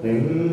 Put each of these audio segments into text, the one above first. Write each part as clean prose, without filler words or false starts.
Yeah.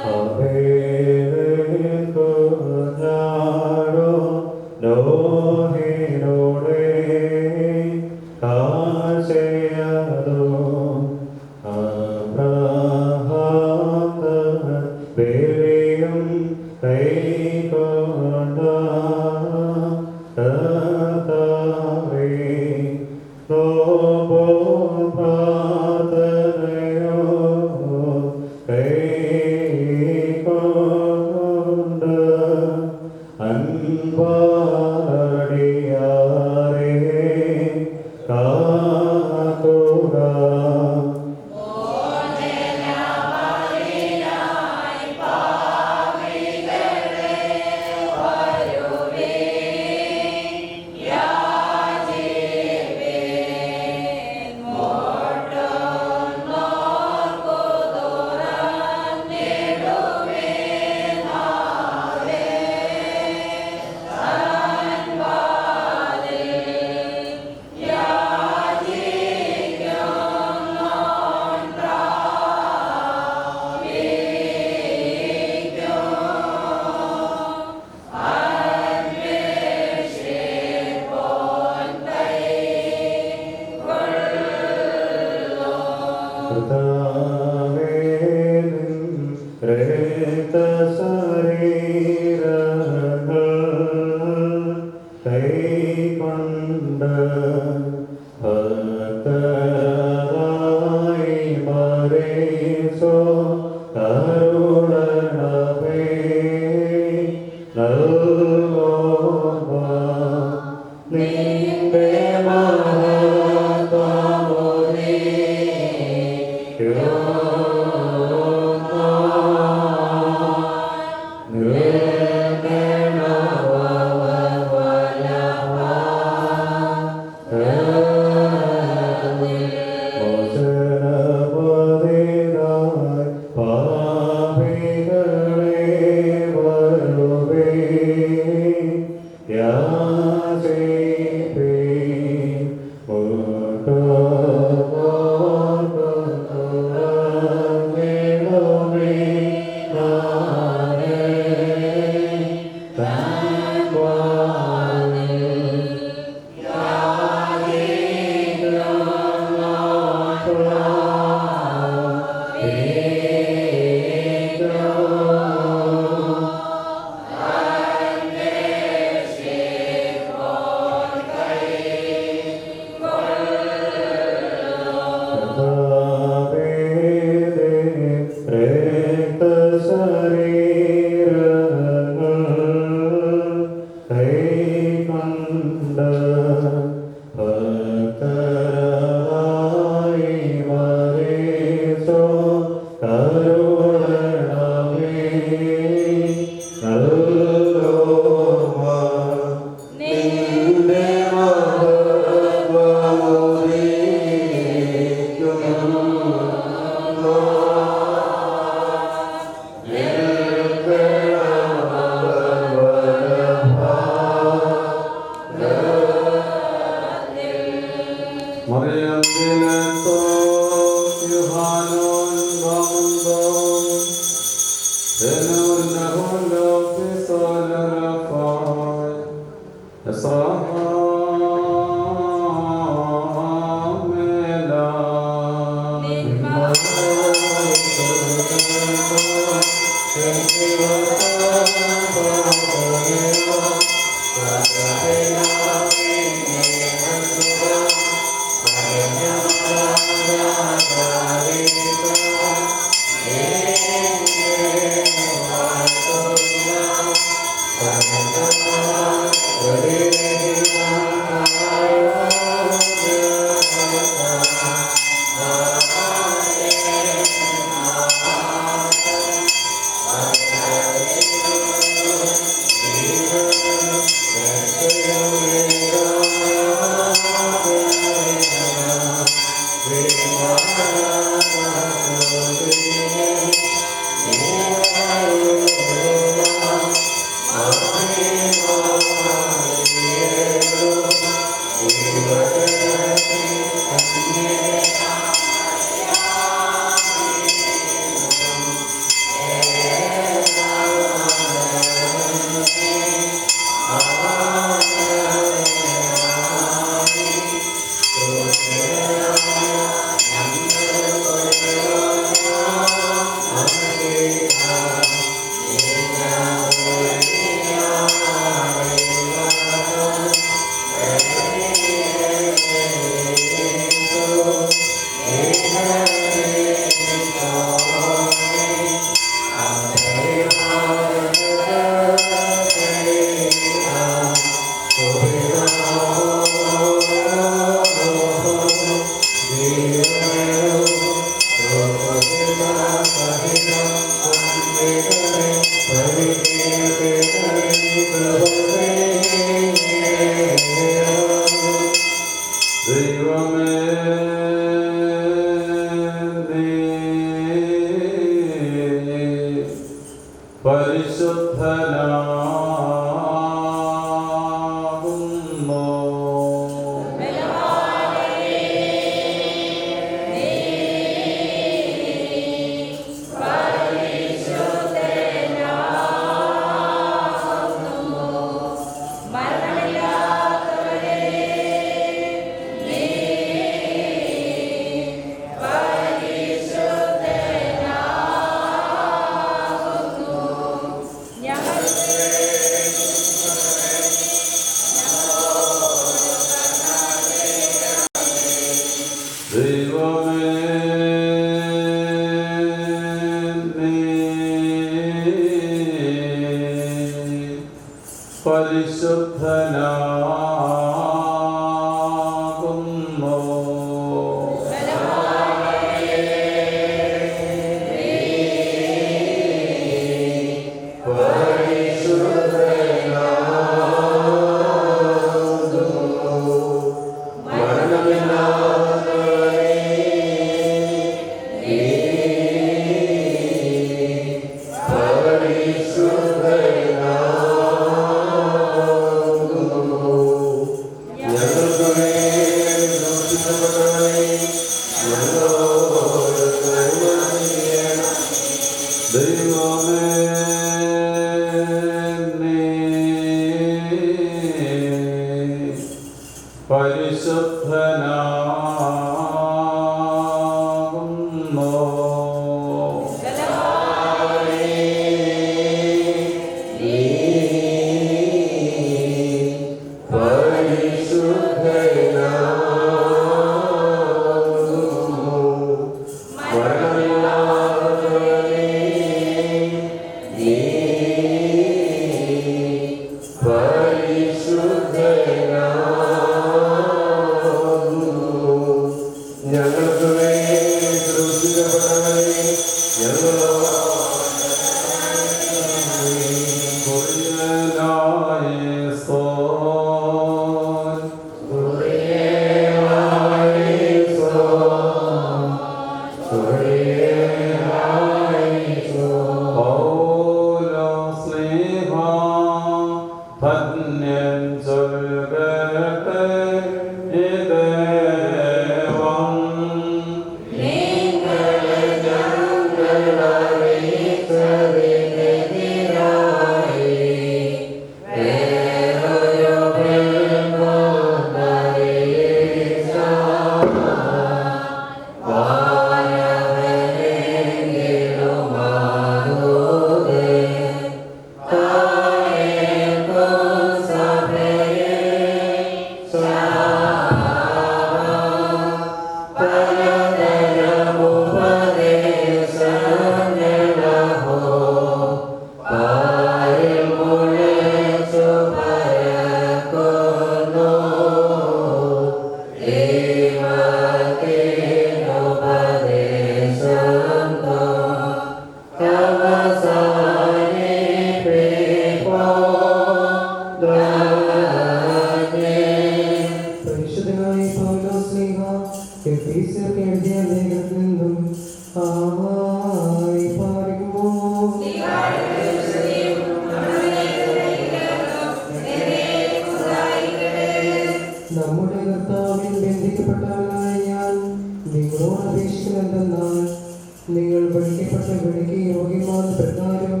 വിളിക്ക് യോഗ്യമായ പ്രകാരം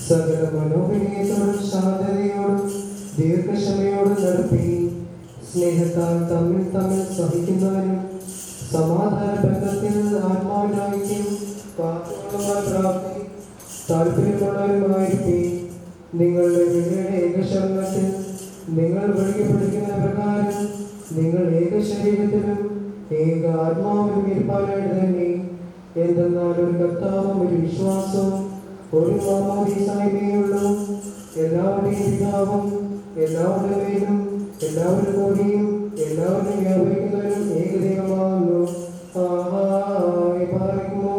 സകല മനോവിനയത്തോടും ശാന്തതയോടും ദീർഘക്ഷമയോടും നടത്തി സ്നേഹത്താൽ തമ്മിൽ തമ്മിൽ സഹിക്കുന്നവനും സമാധാന ബന്ധത്തിൽ ആത്മാവിനായിരിക്കും പ്രാർത്ഥി താല്പര്യമുള്ളവരുമായിരിക്കും. നിങ്ങളുടെ വിളിയുടെ ഏകശരണത്തിൽ നിങ്ങൾ വിളിക്കപ്പെടുന്ന പ്രകാരം നിങ്ങൾ ഏക ശരീരത്തിലും ഏക ആത്മാവിലും ഇരിപ്പാനായിട്ട് തന്നെ. എന്തെന്നാൽ ഒരു കർത്താവും ഒരു വിശ്വാസവും ഒരു മാമോദീസായ്മയുള്ളൂ. എല്ലാവരുടെയും പിതാവും എല്ലാവരുടെ മേലും എല്ലാവരുടെ കൂടിയും എല്ലാവരും വ്യാപരിക്കുന്നവരും ഏകദൈവമാകുന്നു. പറയുമോ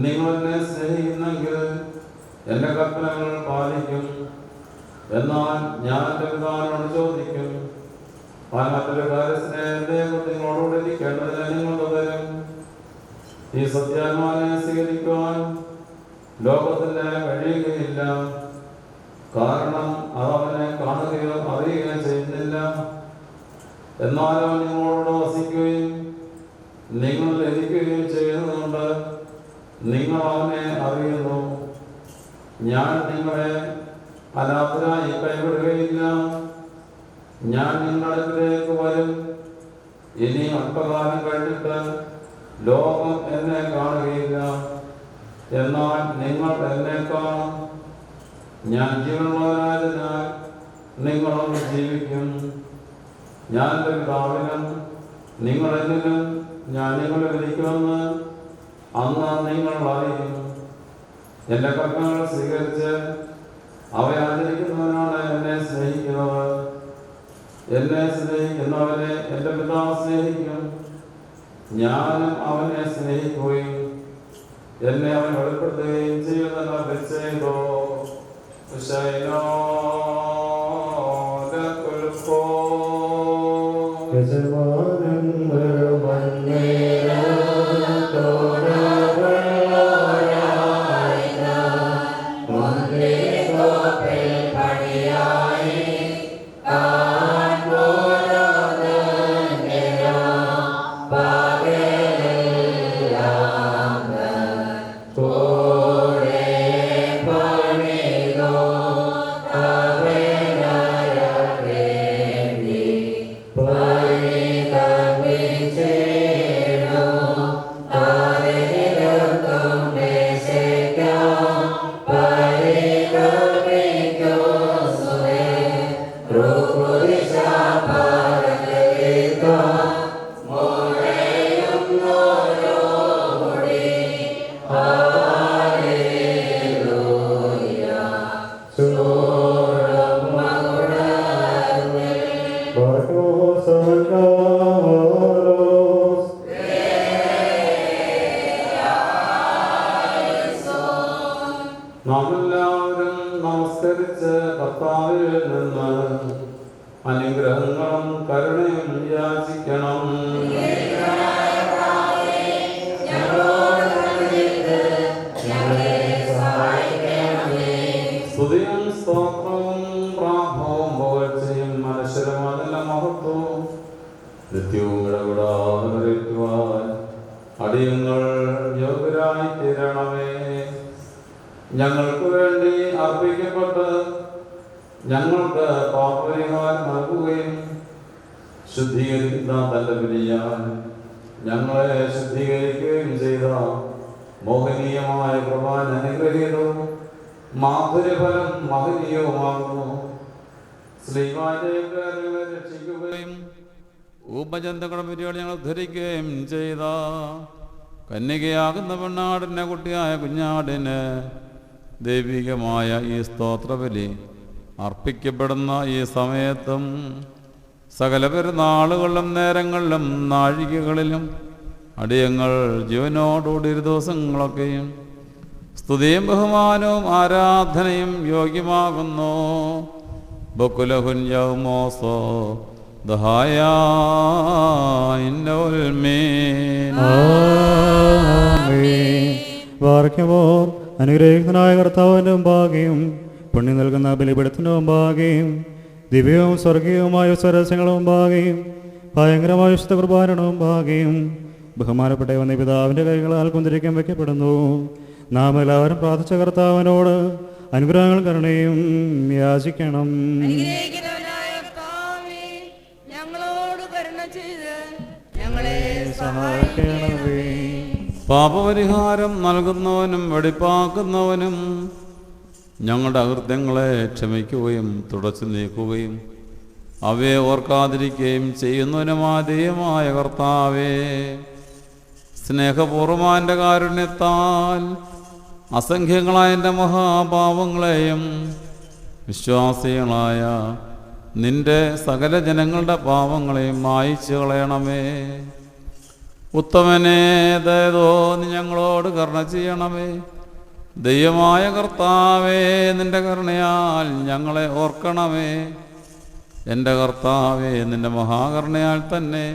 നിങ്ങളെന്നെ സ്നേഹിക്കുന്നെങ്കിൽ എൻ്റെ കൽപ്പനകൾ പാലിക്കും. എന്നാൽ ഞാൻ എൻ്റെ പിതാവിനോട് ചോദിക്കും, മറ്റൊരു കാര്യസ്നേഹത്തെ നിങ്ങളോടുകൂടി ഇരിക്കേണ്ടതിന് നിങ്ങൾ തുടരും. ഈ സത്യാത്മാവിനെ സ്വീകരിക്കുവാൻ ലോകത്തിന് കഴിയുകയില്ല, കാരണം അത് അവനെ കാണുകയോ അറിയുകയോ ചെയ്യുന്നില്ല. എന്നാൽ അവൻ നിങ്ങളോട് വസിക്കുകയും നിങ്ങൾ ലഭിക്കുകയും ചെയ്യുന്നതുകൊണ്ട് നിങ്ങൾ അവനെ അറിയുന്നു. ഞാൻ നിങ്ങളെ അനാഥരായി കൈവിടുകയില്ല. ഞാൻ നിങ്ങളിലേക്ക് വരും. ഇനി അല്പകാലം കഴിഞ്ഞിട്ട് ലോകം എന്നെ കാണുകയില്ല, എന്നാൽ നിങ്ങൾ എന്നെ കാണും. ഞാൻ ജീവനുള്ളവനായതിനാൽ നിങ്ങളും ജീവിക്കും. ഞാൻ എൻ്റെ പിതാവിനും നിങ്ങൾ എന്നിലും ഞാൻ നിങ്ങളെ വിളിക്കുമെന്ന് അന്ന് നിങ്ങൾ അറിയും. എൻ്റെ കൽപ്പനകൾ സ്വീകരിച്ച് അവ ആചരിക്കുന്നവനാണ് എന്നെ സ്നേഹിക്കുന്നത്. എന്നെ സ്നേഹിക്കുന്നവനെ എൻ്റെ പിതാവ് സ്നേഹിക്കും. ഞാനും അവനെ സ്നേഹിക്കുകയും എന്നെ അവൻ വെളിപ്പെടുത്തുകയും ചെയ്യുമെന്ന് നിശ്ചയിതോ Bye. അവിടുന്ന് അനുഗ്രഹങ്ങളും കരുണയും യാചിക്കണം. സ്തുതിയും സ്തോത്രവും പ്രാഭവവും പുകഴ്ചയും മനുഷ്യരും അതിന്റെ മഹത്വവും നിത്യവും ഇടപെടാതെ നിറയ്ക്കുവാൻ അടിയങ്ങൾ യോഗ്യരായി തീരണമേ. ഞങ്ങൾക്ക് വേണ്ടി അർപ്പിക്കപ്പെട്ട് ഞങ്ങൾക്ക് പാപപരിഹാരം നൽകുകയും ശുദ്ധീകരിക്കുന്ന തന്റെ ബലിയാൽ ഞങ്ങളെ ശുദ്ധീകരിക്കുകയും ചെയ്ത മോഹനീയമായ കൃപാൻ അനുഗ്രഹീതവും മാധുര്യഫലം മഹനീയവുമാകുന്നു. ശ്രീമാനെ രക്ഷിക്കുകയും ഉപജന്തങ്ങളുടെ പരിപാടി ഞങ്ങൾ ഉദ്ധരിക്കുകയും ചെയ്ത കന്യകയാകുന്ന പെണ്ണാടിൻ്റെ കുട്ടിയായ കുഞ്ഞാടിന് ദൈവികമായ ഈ സ്തോത്രബലി അർപ്പിക്കപ്പെടുന്ന ഈ സമയത്തും സകല പെരുന്നാളുകളിലും നേരങ്ങളിലും നാഴികകളിലും അടിയങ്ങൾ ജീവനോടുകൂടി ഒരു ദിവസങ്ങളൊക്കെയും സ്തുതിയും ബഹുമാനവും ആരാധനയും യോഗ്യമാകുന്നു. ബക്കുലഹുൻ യൗമോസോ വാർക്കുമ്പോൾ അനുഗ്രഹിക്കനായ കർത്താവിൻ്റെ മുമ്പാകെയും പുണ്യം നൽകുന്ന ബലിപീഠത്തിൻ്റെ മുമ്പാകെയും ദിവ്യവും സ്വർഗീയവുമായ സ്വരസ്യങ്ങളുടെ മുമ്പാകെയും ഭയങ്കരമായ വിശുദ്ധ കുർബാനയുടെ മുമ്പാകെയും ബഹുമാനപ്പെട്ട വന്ന പിതാവിൻ്റെ കൈകളാൽ കുന്തിരിക്കാൻ വയ്ക്കപ്പെടുന്നു. നാം എല്ലാവരും പ്രാർത്ഥിച്ച കർത്താവിനോട് അനുഗ്രഹങ്ങൾ കരുണയും യാചിക്കണം. പാപപരിഹാരം നൽകുന്നവനും വെടിപ്പാക്കുന്നവനും ഞങ്ങളുടെ അകൃത്യങ്ങളെ ക്ഷമിക്കുകയും തുടച്ചു നീക്കുകയും അവയെ ഓർക്കാതിരിക്കുകയും ചെയ്യുന്നവനുമായ ദൈവമായ കർത്താവേ, സ്നേഹപൂർവ്വമാൻ്റെ കാരുണ്യത്താൽ അസംഖ്യങ്ങളായ എൻ്റെ മഹാപാപങ്ങളെയും വിശ്വാസികളായ നിന്റെ സകല ജനങ്ങളുടെ പാപങ്ങളെയും മായിച്ചു കളയണമേ. ഉത്തമനെ ദയതോ നീ ഞങ്ങളോട് കരുണ ചെയ്യണമേ. ദൈവമായ കർത്താവേ, നിന്റെ കരുണയാൽ ഞങ്ങളെ ഓർക്കണമേ. എൻ്റെ കർത്താവേ, നിന്റെ മഹാകരുണയാൽ തന്നെ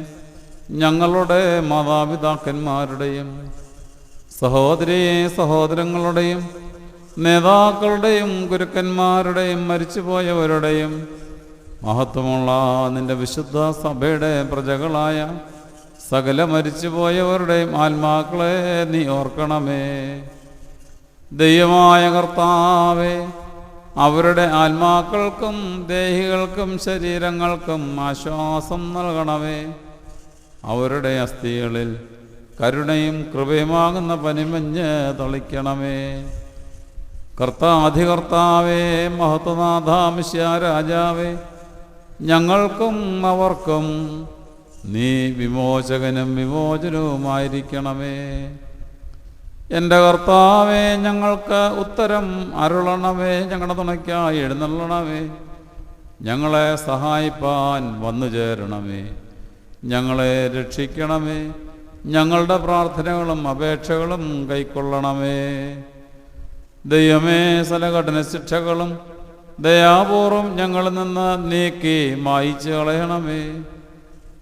ഞങ്ങളുടെ മാതാപിതാക്കന്മാരുടെയും സഹോദരീ സഹോദരങ്ങളുടെയും നേതാക്കളുടെയും ഗുരുക്കന്മാരുടെയും മരിച്ചുപോയവരുടെയും മഹത്വമുള്ള നിന്റെ വിശുദ്ധ സഭയുടെ പ്രജകളായ സകല മരിച്ചുപോയവരുടെയും ആത്മാക്കളെ നീ ഓർക്കണമേ. ദൈവമായ കർത്താവേ, അവരുടെ ആത്മാക്കൾക്കും ദേഹികൾക്കും ശരീരങ്ങൾക്കും ആശ്വാസം നൽകണമേ. അവരുടെ അസ്ഥികളിൽ കരുണയും കൃപയുമാകുന്ന പനിമഞ്ഞ് തളിക്കണമേ. കർത്താധികർത്താവേ, മഹത്വനാഥ മിശിഹാ രാജാവേ, ഞങ്ങൾക്കും അവർക്കും നീ വിമോചകനും വിമോചനവുമായിരിക്കണമേ. എൻ്റെ കർത്താവേ, ഞങ്ങൾക്ക് ഉത്തരം അരുളണമേ. ഞങ്ങളുടെ തുണയ്ക്കായി എഴുന്നള്ളണമേ. ഞങ്ങളെ സഹായിപ്പാൻ വന്നു ചേരണമേ. ഞങ്ങളെ രക്ഷിക്കണമേ. ഞങ്ങളുടെ പ്രാർത്ഥനകളും അപേക്ഷകളും കൈക്കൊള്ളണമേ. ദൈവമേ, സകല ശിക്ഷകളും ദയാപൂർവം ഞങ്ങളിൽ നിന്ന് നീക്കി മായിച്ചു കളയണമേ.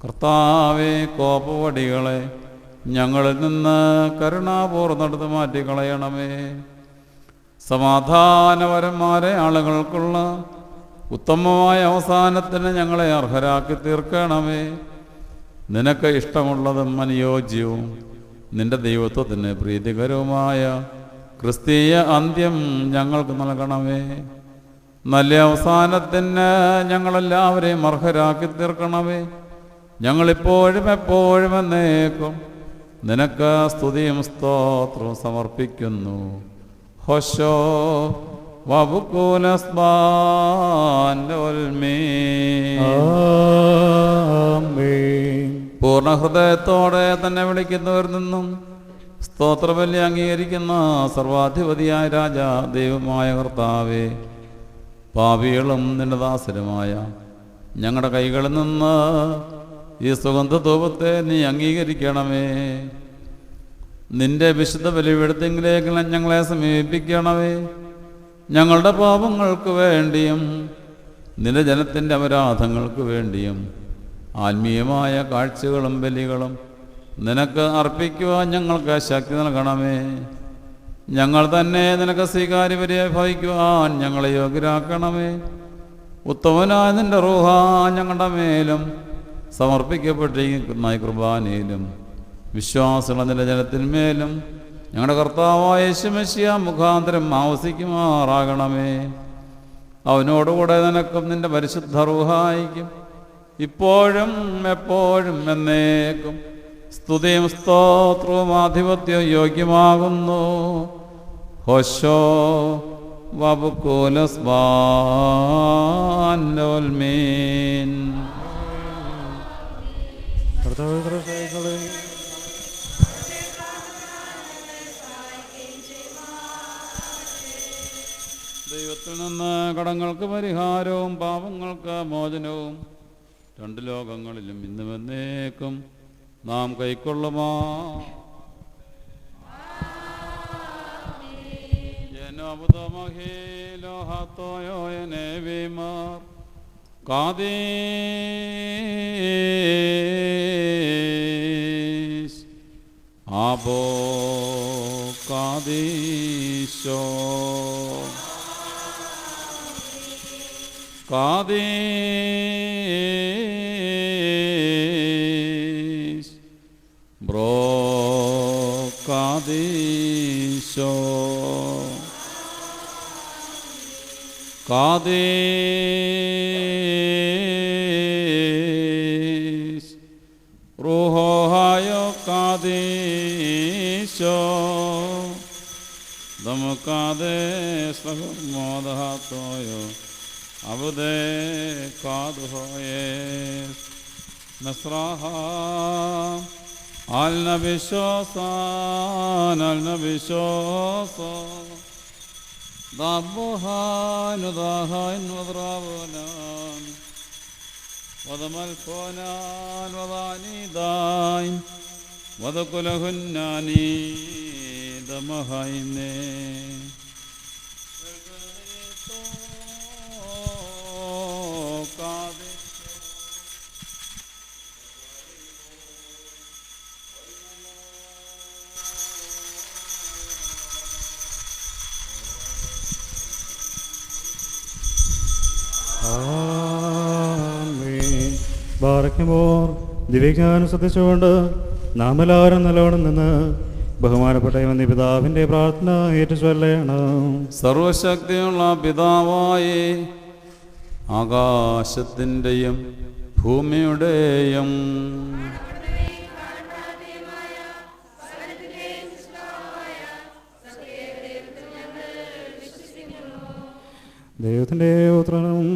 കർത്താവേ, കോപവടികളെ ഞങ്ങളിൽ നിന്ന് കരുണാപൂർവ്വം നടത്തു മാറ്റിക്കളയണമേ. സമാധാനപരന്മാരെ ആളുകൾക്കുള്ള ഉത്തമമായ അവസാനത്തിന് ഞങ്ങളെ അർഹരാക്കി തീർക്കണമേ. നിനക്ക് ഇഷ്ടമുള്ളതും അനുയോജ്യവും നിന്റെ ദൈവത്വത്തിന് പ്രീതികരവുമായ ക്രിസ്തീയ അന്ത്യം ഞങ്ങൾക്ക് നൽകണമേ. നല്ല അവസാനത്തിന് ഞങ്ങളെല്ലാവരെയും അർഹരാക്കി തീർക്കണമേ. ഞങ്ങളിപ്പോഴും എപ്പോഴും എന്നേക്കും നിനക്ക് സ്തുതിയും സ്തോത്രവും സമർപ്പിക്കുന്നു. ഹോശോ പൂർണ്ണ ഹൃദയത്തോടെ തന്നെ വിളിക്കുന്നവർ നിന്നും സ്തോത്രബലി അംഗീകരിക്കുന്ന സർവാധിപതിയായ രാജാ ദൈവമായ കർത്താവേ, പാപികളും നിന്റെ ദാസരുമായ ഞങ്ങളുടെ കൈകളിൽ നിന്ന് ഈ സുഗന്ധധൂപത്തെ നീ അംഗീകരിക്കണമേ. നിന്റെ വിശുദ്ധ ബലിപീഠത്തിലേക്ക് ഞങ്ങളെ സമീപിക്കണമേ. ഞങ്ങളുടെ പാപങ്ങൾക്ക് വേണ്ടിയും നിന്റെ ജനത്തിൻ്റെ അപരാധങ്ങൾക്ക് വേണ്ടിയും ആത്മീയമായ കാഴ്ചകളും ബലികളും നിനക്ക് അർപ്പിക്കുവാൻ ഞങ്ങൾക്ക് ശക്തി നൽകണമേ. ഞങ്ങൾ തന്നെ നിനക്ക് സ്വീകാര്യപരിയായി ഭവിക്കുവാൻ ഞങ്ങളെ യോഗ്യരാക്കണമേ. ഉത്തമനായ നിന്റെ റൂഹ ഞങ്ങളുടെ മേലും സമർപ്പിക്കപ്പെട്ടിരിക്കുന്ന ഈ കുർബാനയിലും വിശ്വാസമുള്ള നിന്റെ ജനത്തിന്മേലും ഞങ്ങളുടെ കർത്താവായ യേശുമശിഹാ മുഖാന്തരം ആവസിക്കുമാറാകണമേ. അവനോടുകൂടെ നിനക്കും നിന്റെ പരിശുദ്ധ റൂഹായിക്കും ഇപ്പോഴും എപ്പോഴും എന്നേക്കും സ്തുതിയും സ്തോത്രവും ആധിപത്യവും യോഗ്യമാകുന്നു. ഹോശോ വബുക്കോലസ്ബാൻമീൻ. ദൈവത്തിൽ നിന്ന് കടങ്ങൾക്ക് പരിഹാരവും പാപങ്ങൾക്ക് മോചനവും രണ്ട് ലോകങ്ങളിലും ഇന്നും എന്നേക്കും നാം കൈക്കൊള്ളുമാ. ജനബുധമഹീലോഹത്തോയോയനേവിമാർ കാദീശ് ആബോ കാദീശോ കാദീശ് ബ്രോ കാദീശോ കാദീശ് റൂഹോഹായോ കാദീശോ ദമകാദേശ് മോദഹാത്തോയോ അബുദേ കാദുഹോയേ നസ്രാഹ അൽ നബിശോസാൻ അൽ നബിശോസോ ദാബുഹാനുദാഹാൻ വദ്രാവുനാൻ വദമൽഫോനാൻ വദാനിദാൻ വദകുലഹുന്നാനി ദമഹൈനേ ബാറയ്ക്കുമ്പോൾ ദിവ്യജ്ഞാനം ശ്രദ്ധിച്ചുകൊണ്ട് നാം എല്ലാവരും നല്ലോണം നിന്ന് ബഹുമാനപ്പെട്ട വന്നി പിതാവിൻ്റെ പ്രാർത്ഥന ഏറ്റുചൊല്ലണം. സർവശക്തിയുള്ള പിതാവായി ആകാശത്തിൻ്റെയും ഭൂമിയുടെയും ദൈവത്തിൻ്റെ പുത്രനും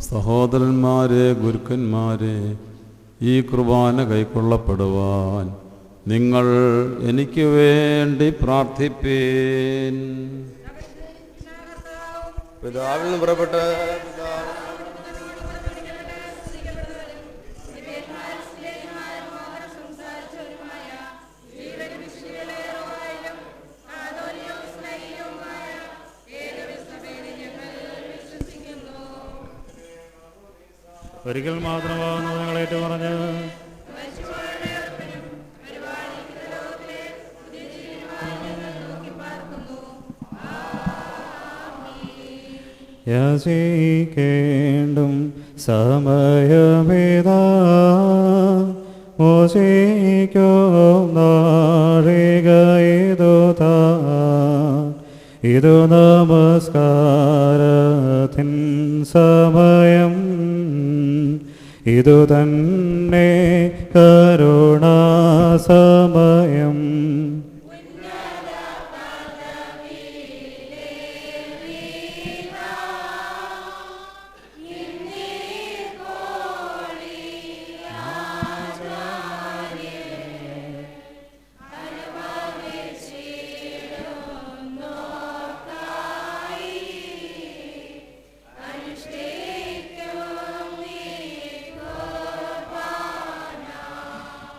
സഹോദരന്മാരെ, ഗുരുക്കന്മാരെ, ഈ കുർബാന കൈക്കൊള്ളപ്പെടുവാൻ നിങ്ങൾ എനിക്ക് വേണ്ടി പ്രാർത്ഥിപ്പീൻ. പിതാവിൽ നിന്ന് പുറപ്പെട്ട് ഒരിക്കൽ മാത്രമാകുന്നു ഞങ്ങളേറ്റു പറഞ്ഞ് യാചിക്കേണ്ടും സമയമേതാ മോശിക്കും നാഴിക ഇതു നമസ്കാരത്തിൻ സമയം, ഇതു തന്നെ കരുണാസമയം.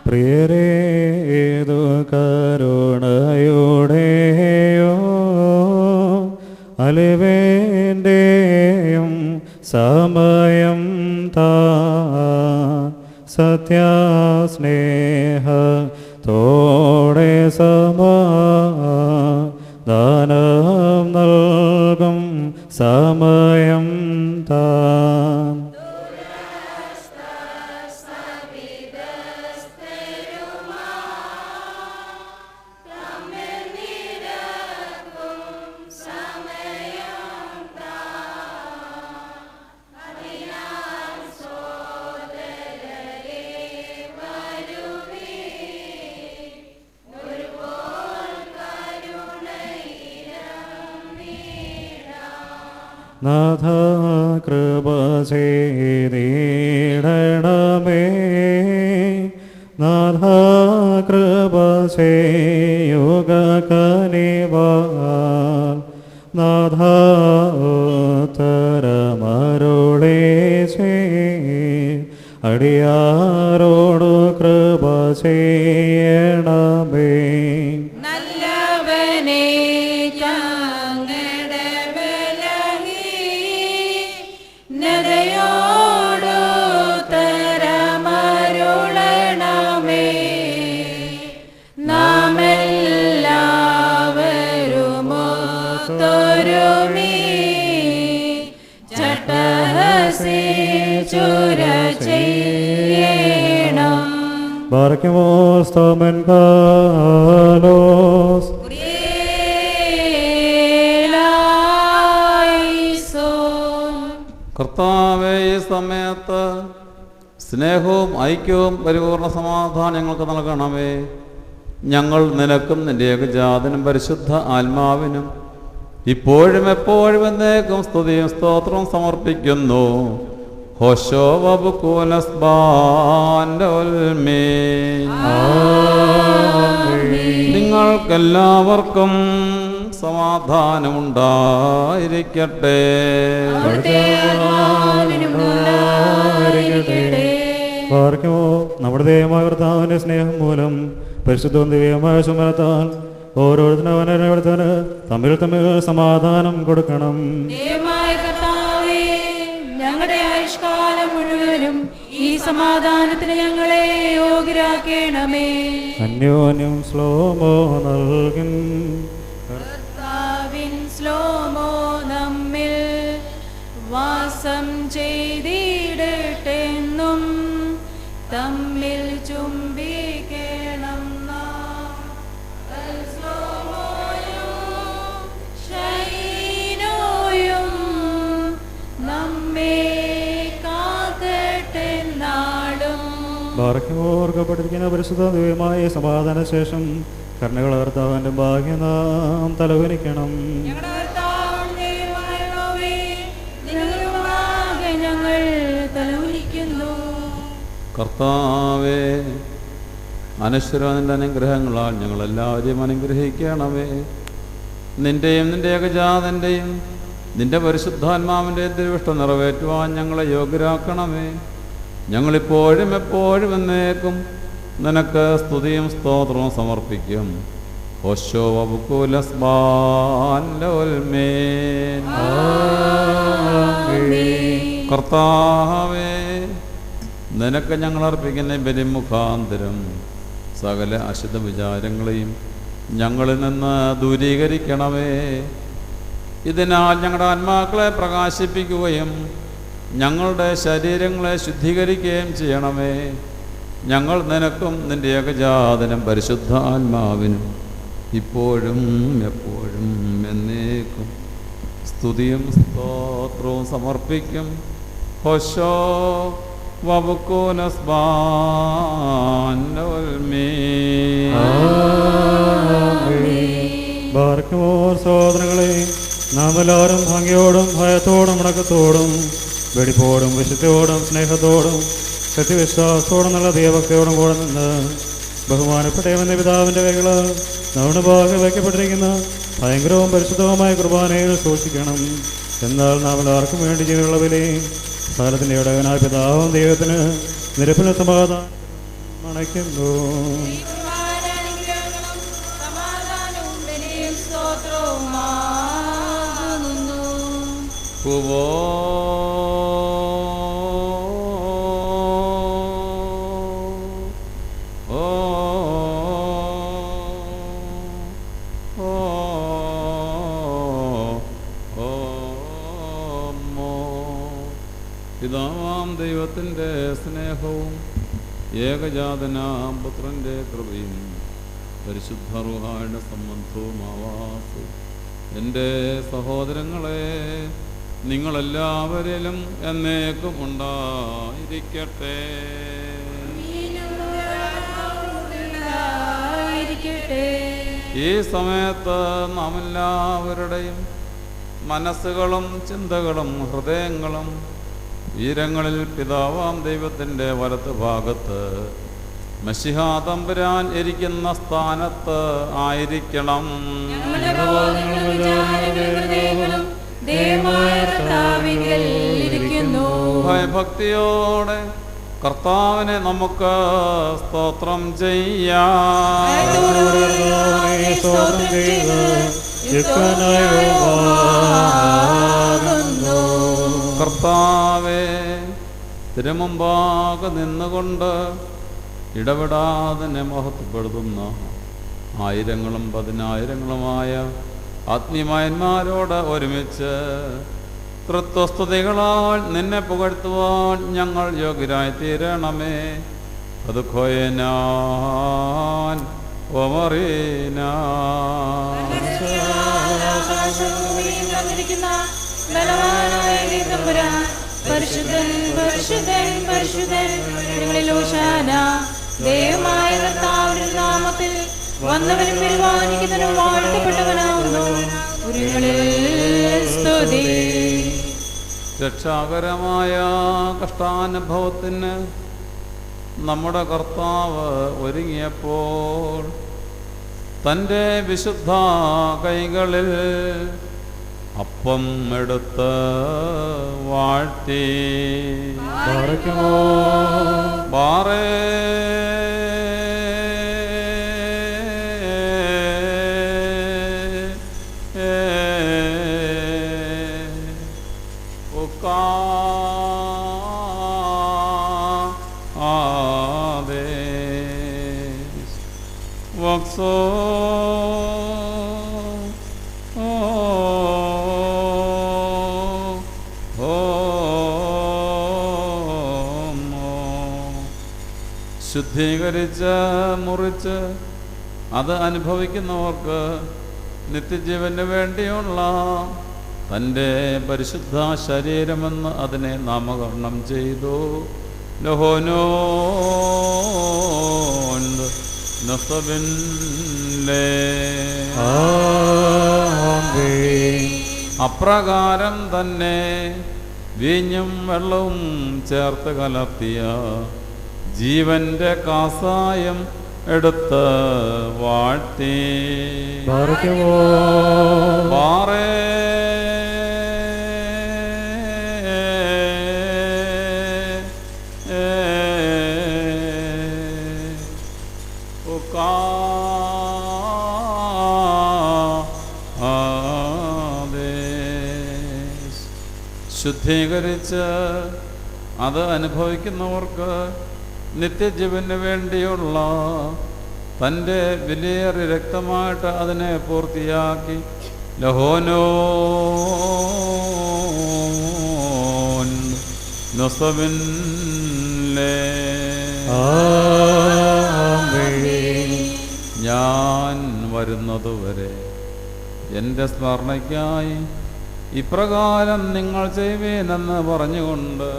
പ്രിയരേതു കരുണയുടെയോ അലിവേൻ്റെയും സമയം സത്യസ്നേഹത്തോടെ സമാധാനം നൽകും സമയം താൻ. നാഥ കൃപ ചെയ്തിടണമേ, നാഥ കൃപ ചെയ്യുക കനിവാൽ, നാഥ ഉത്തരമരുളേ അടിയാരോടു കൃപ ചെയ്യണമേ. Barquemos tomen kalos. കർത്താവേ, ഈ സമയത്ത് സ്നേഹവും ഐക്യവും പരിപൂർണ സമാധാനം ഞങ്ങൾക്ക് നൽകണമേ. ഞങ്ങൾ നിനക്കും നിന്റെ ഏകജാതനും പരിശുദ്ധ ആത്മാവിനും ഇപ്പോഴും എപ്പോഴും എന്നേക്കും സ്തുതിയും സ്തോത്രവും സമർപ്പിക്കുന്നു. ഹോശോ നിങ്ങൾക്കെല്ലാവർക്കും സമാധാനമുണ്ടായിരിക്കട്ടെ. നമ്മുടെ ദൈവമായ കർത്താവിന്റെ സ്നേഹം മൂലം പരിശുദ്ധവും ദിവ്യമായ സുമരത്താൽ ഓരോരുത്തരവനോരുത്തന് തമ്മിൽ തമ്മിൽ സമാധാനം കൊടുക്കണം. ഞങ്ങളുടെ ആയുഷ്കാലം മുഴുവനും ഈ സമാധാനത്തിന് ഞങ്ങളെ യോഗ്യരാക്കണമേ. അന്യോന്യം ശ്ലോമോ നൽകിൻ കർത്താവിൻ ശ്ലോമോ നമ്മിൽ വാസം ചെയ്തിടട്ടെന്നും തമ്മിൽ ചുംബിക്കണം. ഓർക്കപ്പെട്ടിരിക്കുന്ന പരിശുദ്ധ ദിവ്യമായ സമാധാന ശേഷം കർണകൾ കർത്താവിന്റെ ഭാഗ്യം നാം തലവനിക്കണം. കർത്താവേ, അനശ്വരന്റെ അനുഗ്രഹങ്ങളാൽ ഞങ്ങളെല്ലാവരെയും അനുഗ്രഹിക്കണമേ. നിന്റെയും നിന്റെ ഏകജാതന്റെയും നിന്റെ പരിശുദ്ധാത്മാവിൻ്റെ തിരുവിഷ്ടം നിറവേറ്റുവാൻ ഞങ്ങളെ യോഗ്യരാക്കണമേ. ഞങ്ങളിപ്പോഴും എപ്പോഴും എന്നേക്കും നിനക്ക് സ്തുതിയും സ്തോത്രവും സമർപ്പിക്കും. കർത്താവേ, നിനക്ക് ഞങ്ങൾ അർപ്പിക്കുന്ന ബലിമുഖാന്തരം സകല അശുദ്ധ വിചാരങ്ങളെയും ഞങ്ങളിൽ നിന്ന് ദൂരീകരിക്കണമേ. ഇതിനാൽ ഞങ്ങളുടെ ആത്മാക്കളെ പ്രകാശിപ്പിക്കുകയും ഞങ്ങളുടെ ശരീരങ്ങളെ ശുദ്ധീകരിക്കുകയും ചെയ്യണമേ. ഞങ്ങൾ നിനക്കും നിൻ്റെ ഏകജാതനും പരിശുദ്ധാത്മാവിനും ഇപ്പോഴും എപ്പോഴും എന്നേക്കും സ്തുതിയും സ്തോത്രവും സമർപ്പിക്കും. ഹോശോ ബാർക്കുമോർ സഹോദരങ്ങളെ, നാം എല്ലാവരും ഭംഗിയോടും ഭയത്തോടും അടക്കത്തോടും വെടിപ്പോടും വിശുദ്ധിയോടും സ്നേഹത്തോടും സത്യവിശ്വാസത്തോടും നല്ല ദൈവഭക്തിയോടും കൂടെ നിന്ന് ബഹുമാനപ്പെട്ട അവൻ്റെ പിതാവിൻ്റെ കൈകൾ നമ്മുടെ ഭാഗം വയ്ക്കപ്പെട്ടിരിക്കുന്ന ഭയങ്കരവും പരിശുദ്ധവുമായ കുർബാനയിൽ സൂക്ഷിക്കണം. എന്നാൽ നാം എല്ലാവർക്കും വേണ്ടി ചെയ്തുള്ള വിലയും സ്ഥലത്തിൻ്റെ ഇടവനായ പിതാവും ദൈവത്തിന് നിരപ്പിന് സമാധാനം അണയ്ക്കുന്നു. പിതാവാം ദൈവത്തിൻ്റെ സ്നേഹവും ഏകജാതനാം പുത്രൻ്റെ കൃപയും പരിശുദ്ധ റൂഹായുടെ സംബന്ധവും ആവാസ് എൻ്റെ സഹോദരങ്ങളെ നിങ്ങളെല്ലാവരിലും എന്നേക്കും ഉണ്ടായിരിക്കട്ടെ. ഈ സമയത്ത് നാം എല്ലാവരുടെയും മനസ്സുകളും ചിന്തകളും ഹൃദയങ്ങളും ഉയരങ്ങളിൽ പിതാവാം ദൈവത്തിൻ്റെ വലത്ത് ഭാഗത്ത് മശിഹാ തമ്പുരാൻ ഇരിക്കുന്ന സ്ഥാനത്ത് ആയിരിക്കണം. ഭയഭക്തിയോടെ കർത്താവിനെ നമുക്ക് സ്തോത്രം ചെയ്യാം. കർത്താവേ, തിരുമുമ്പാകെ നിന്നുകൊണ്ട് ഇടപെടാതെ മഹത്വപ്പെടുത്തുന്ന ആയിരങ്ങളും പതിനായിരങ്ങളുമായ ആത്മീയന്മാരോട് ഒരുമിച്ച് തൃത്വസ്തുതികളാൽ നിന്നെ പുകഴ്ത്തുവാൻ ഞങ്ങൾ യോഗ്യരായി തീരണമേ. അത് ഖോയനാൻ പരിശുദ്ധൻ പരിശുദ്ധൻ പരിശുദ്ധൻ ദൈവമായ കർത്താവിന്റെ നാമത്തിൽ വന്നവനും പരിപാലിക്കുന്നവനും വാഴ്ത്തപ്പെട്ടവനാവുന്നു. സ്തുതി. രക്ഷാകരമായ കഷ്ടാനുഭവത്തിന് നമ്മുടെ കർത്താവ് ഒരുങ്ങിയപ്പോൾ തൻ്റെ വിശുദ്ധ കൈകളിൽ അപ്പം എടുത്ത് വാഴ്ത്തി ബാറേ ശുദ്ധീകരിച്ച് മുറിച്ച് അത് അനുഭവിക്കുന്നവർക്ക് നിത്യജീവന് വേണ്ടിയുള്ള തൻ്റെ പരിശുദ്ധ ശരീരമെന്ന് അതിനെ നാമകരണം ചെയ്തു. അപ്രകാരം തന്നെ വീഞ്ഞും വെള്ളവും ചേർത്ത് കലർത്തിയ ജീവന്റെ കാസായം എടുത്ത് വാഴ്ത്തി പാറേ ശുദ്ധീകരിച്ച് അത് അനുഭവിക്കുന്നവർക്ക് നിത്യജീവന് വേണ്ടിയുള്ള തൻ്റെ വിലയേറിയ രക്തമായിട്ട് അതിനെ പൂർത്തിയാക്കി ലഹോനോൻ നൊസബിൻലേ ആമേൻ. ഞാൻ വരുന്നതുവരെ എൻ്റെ സ്മരണയ്ക്കായി ഇപ്രകാരം നിങ്ങൾ ചെയ്യുവേനെന്ന് പറഞ്ഞുകൊണ്ട്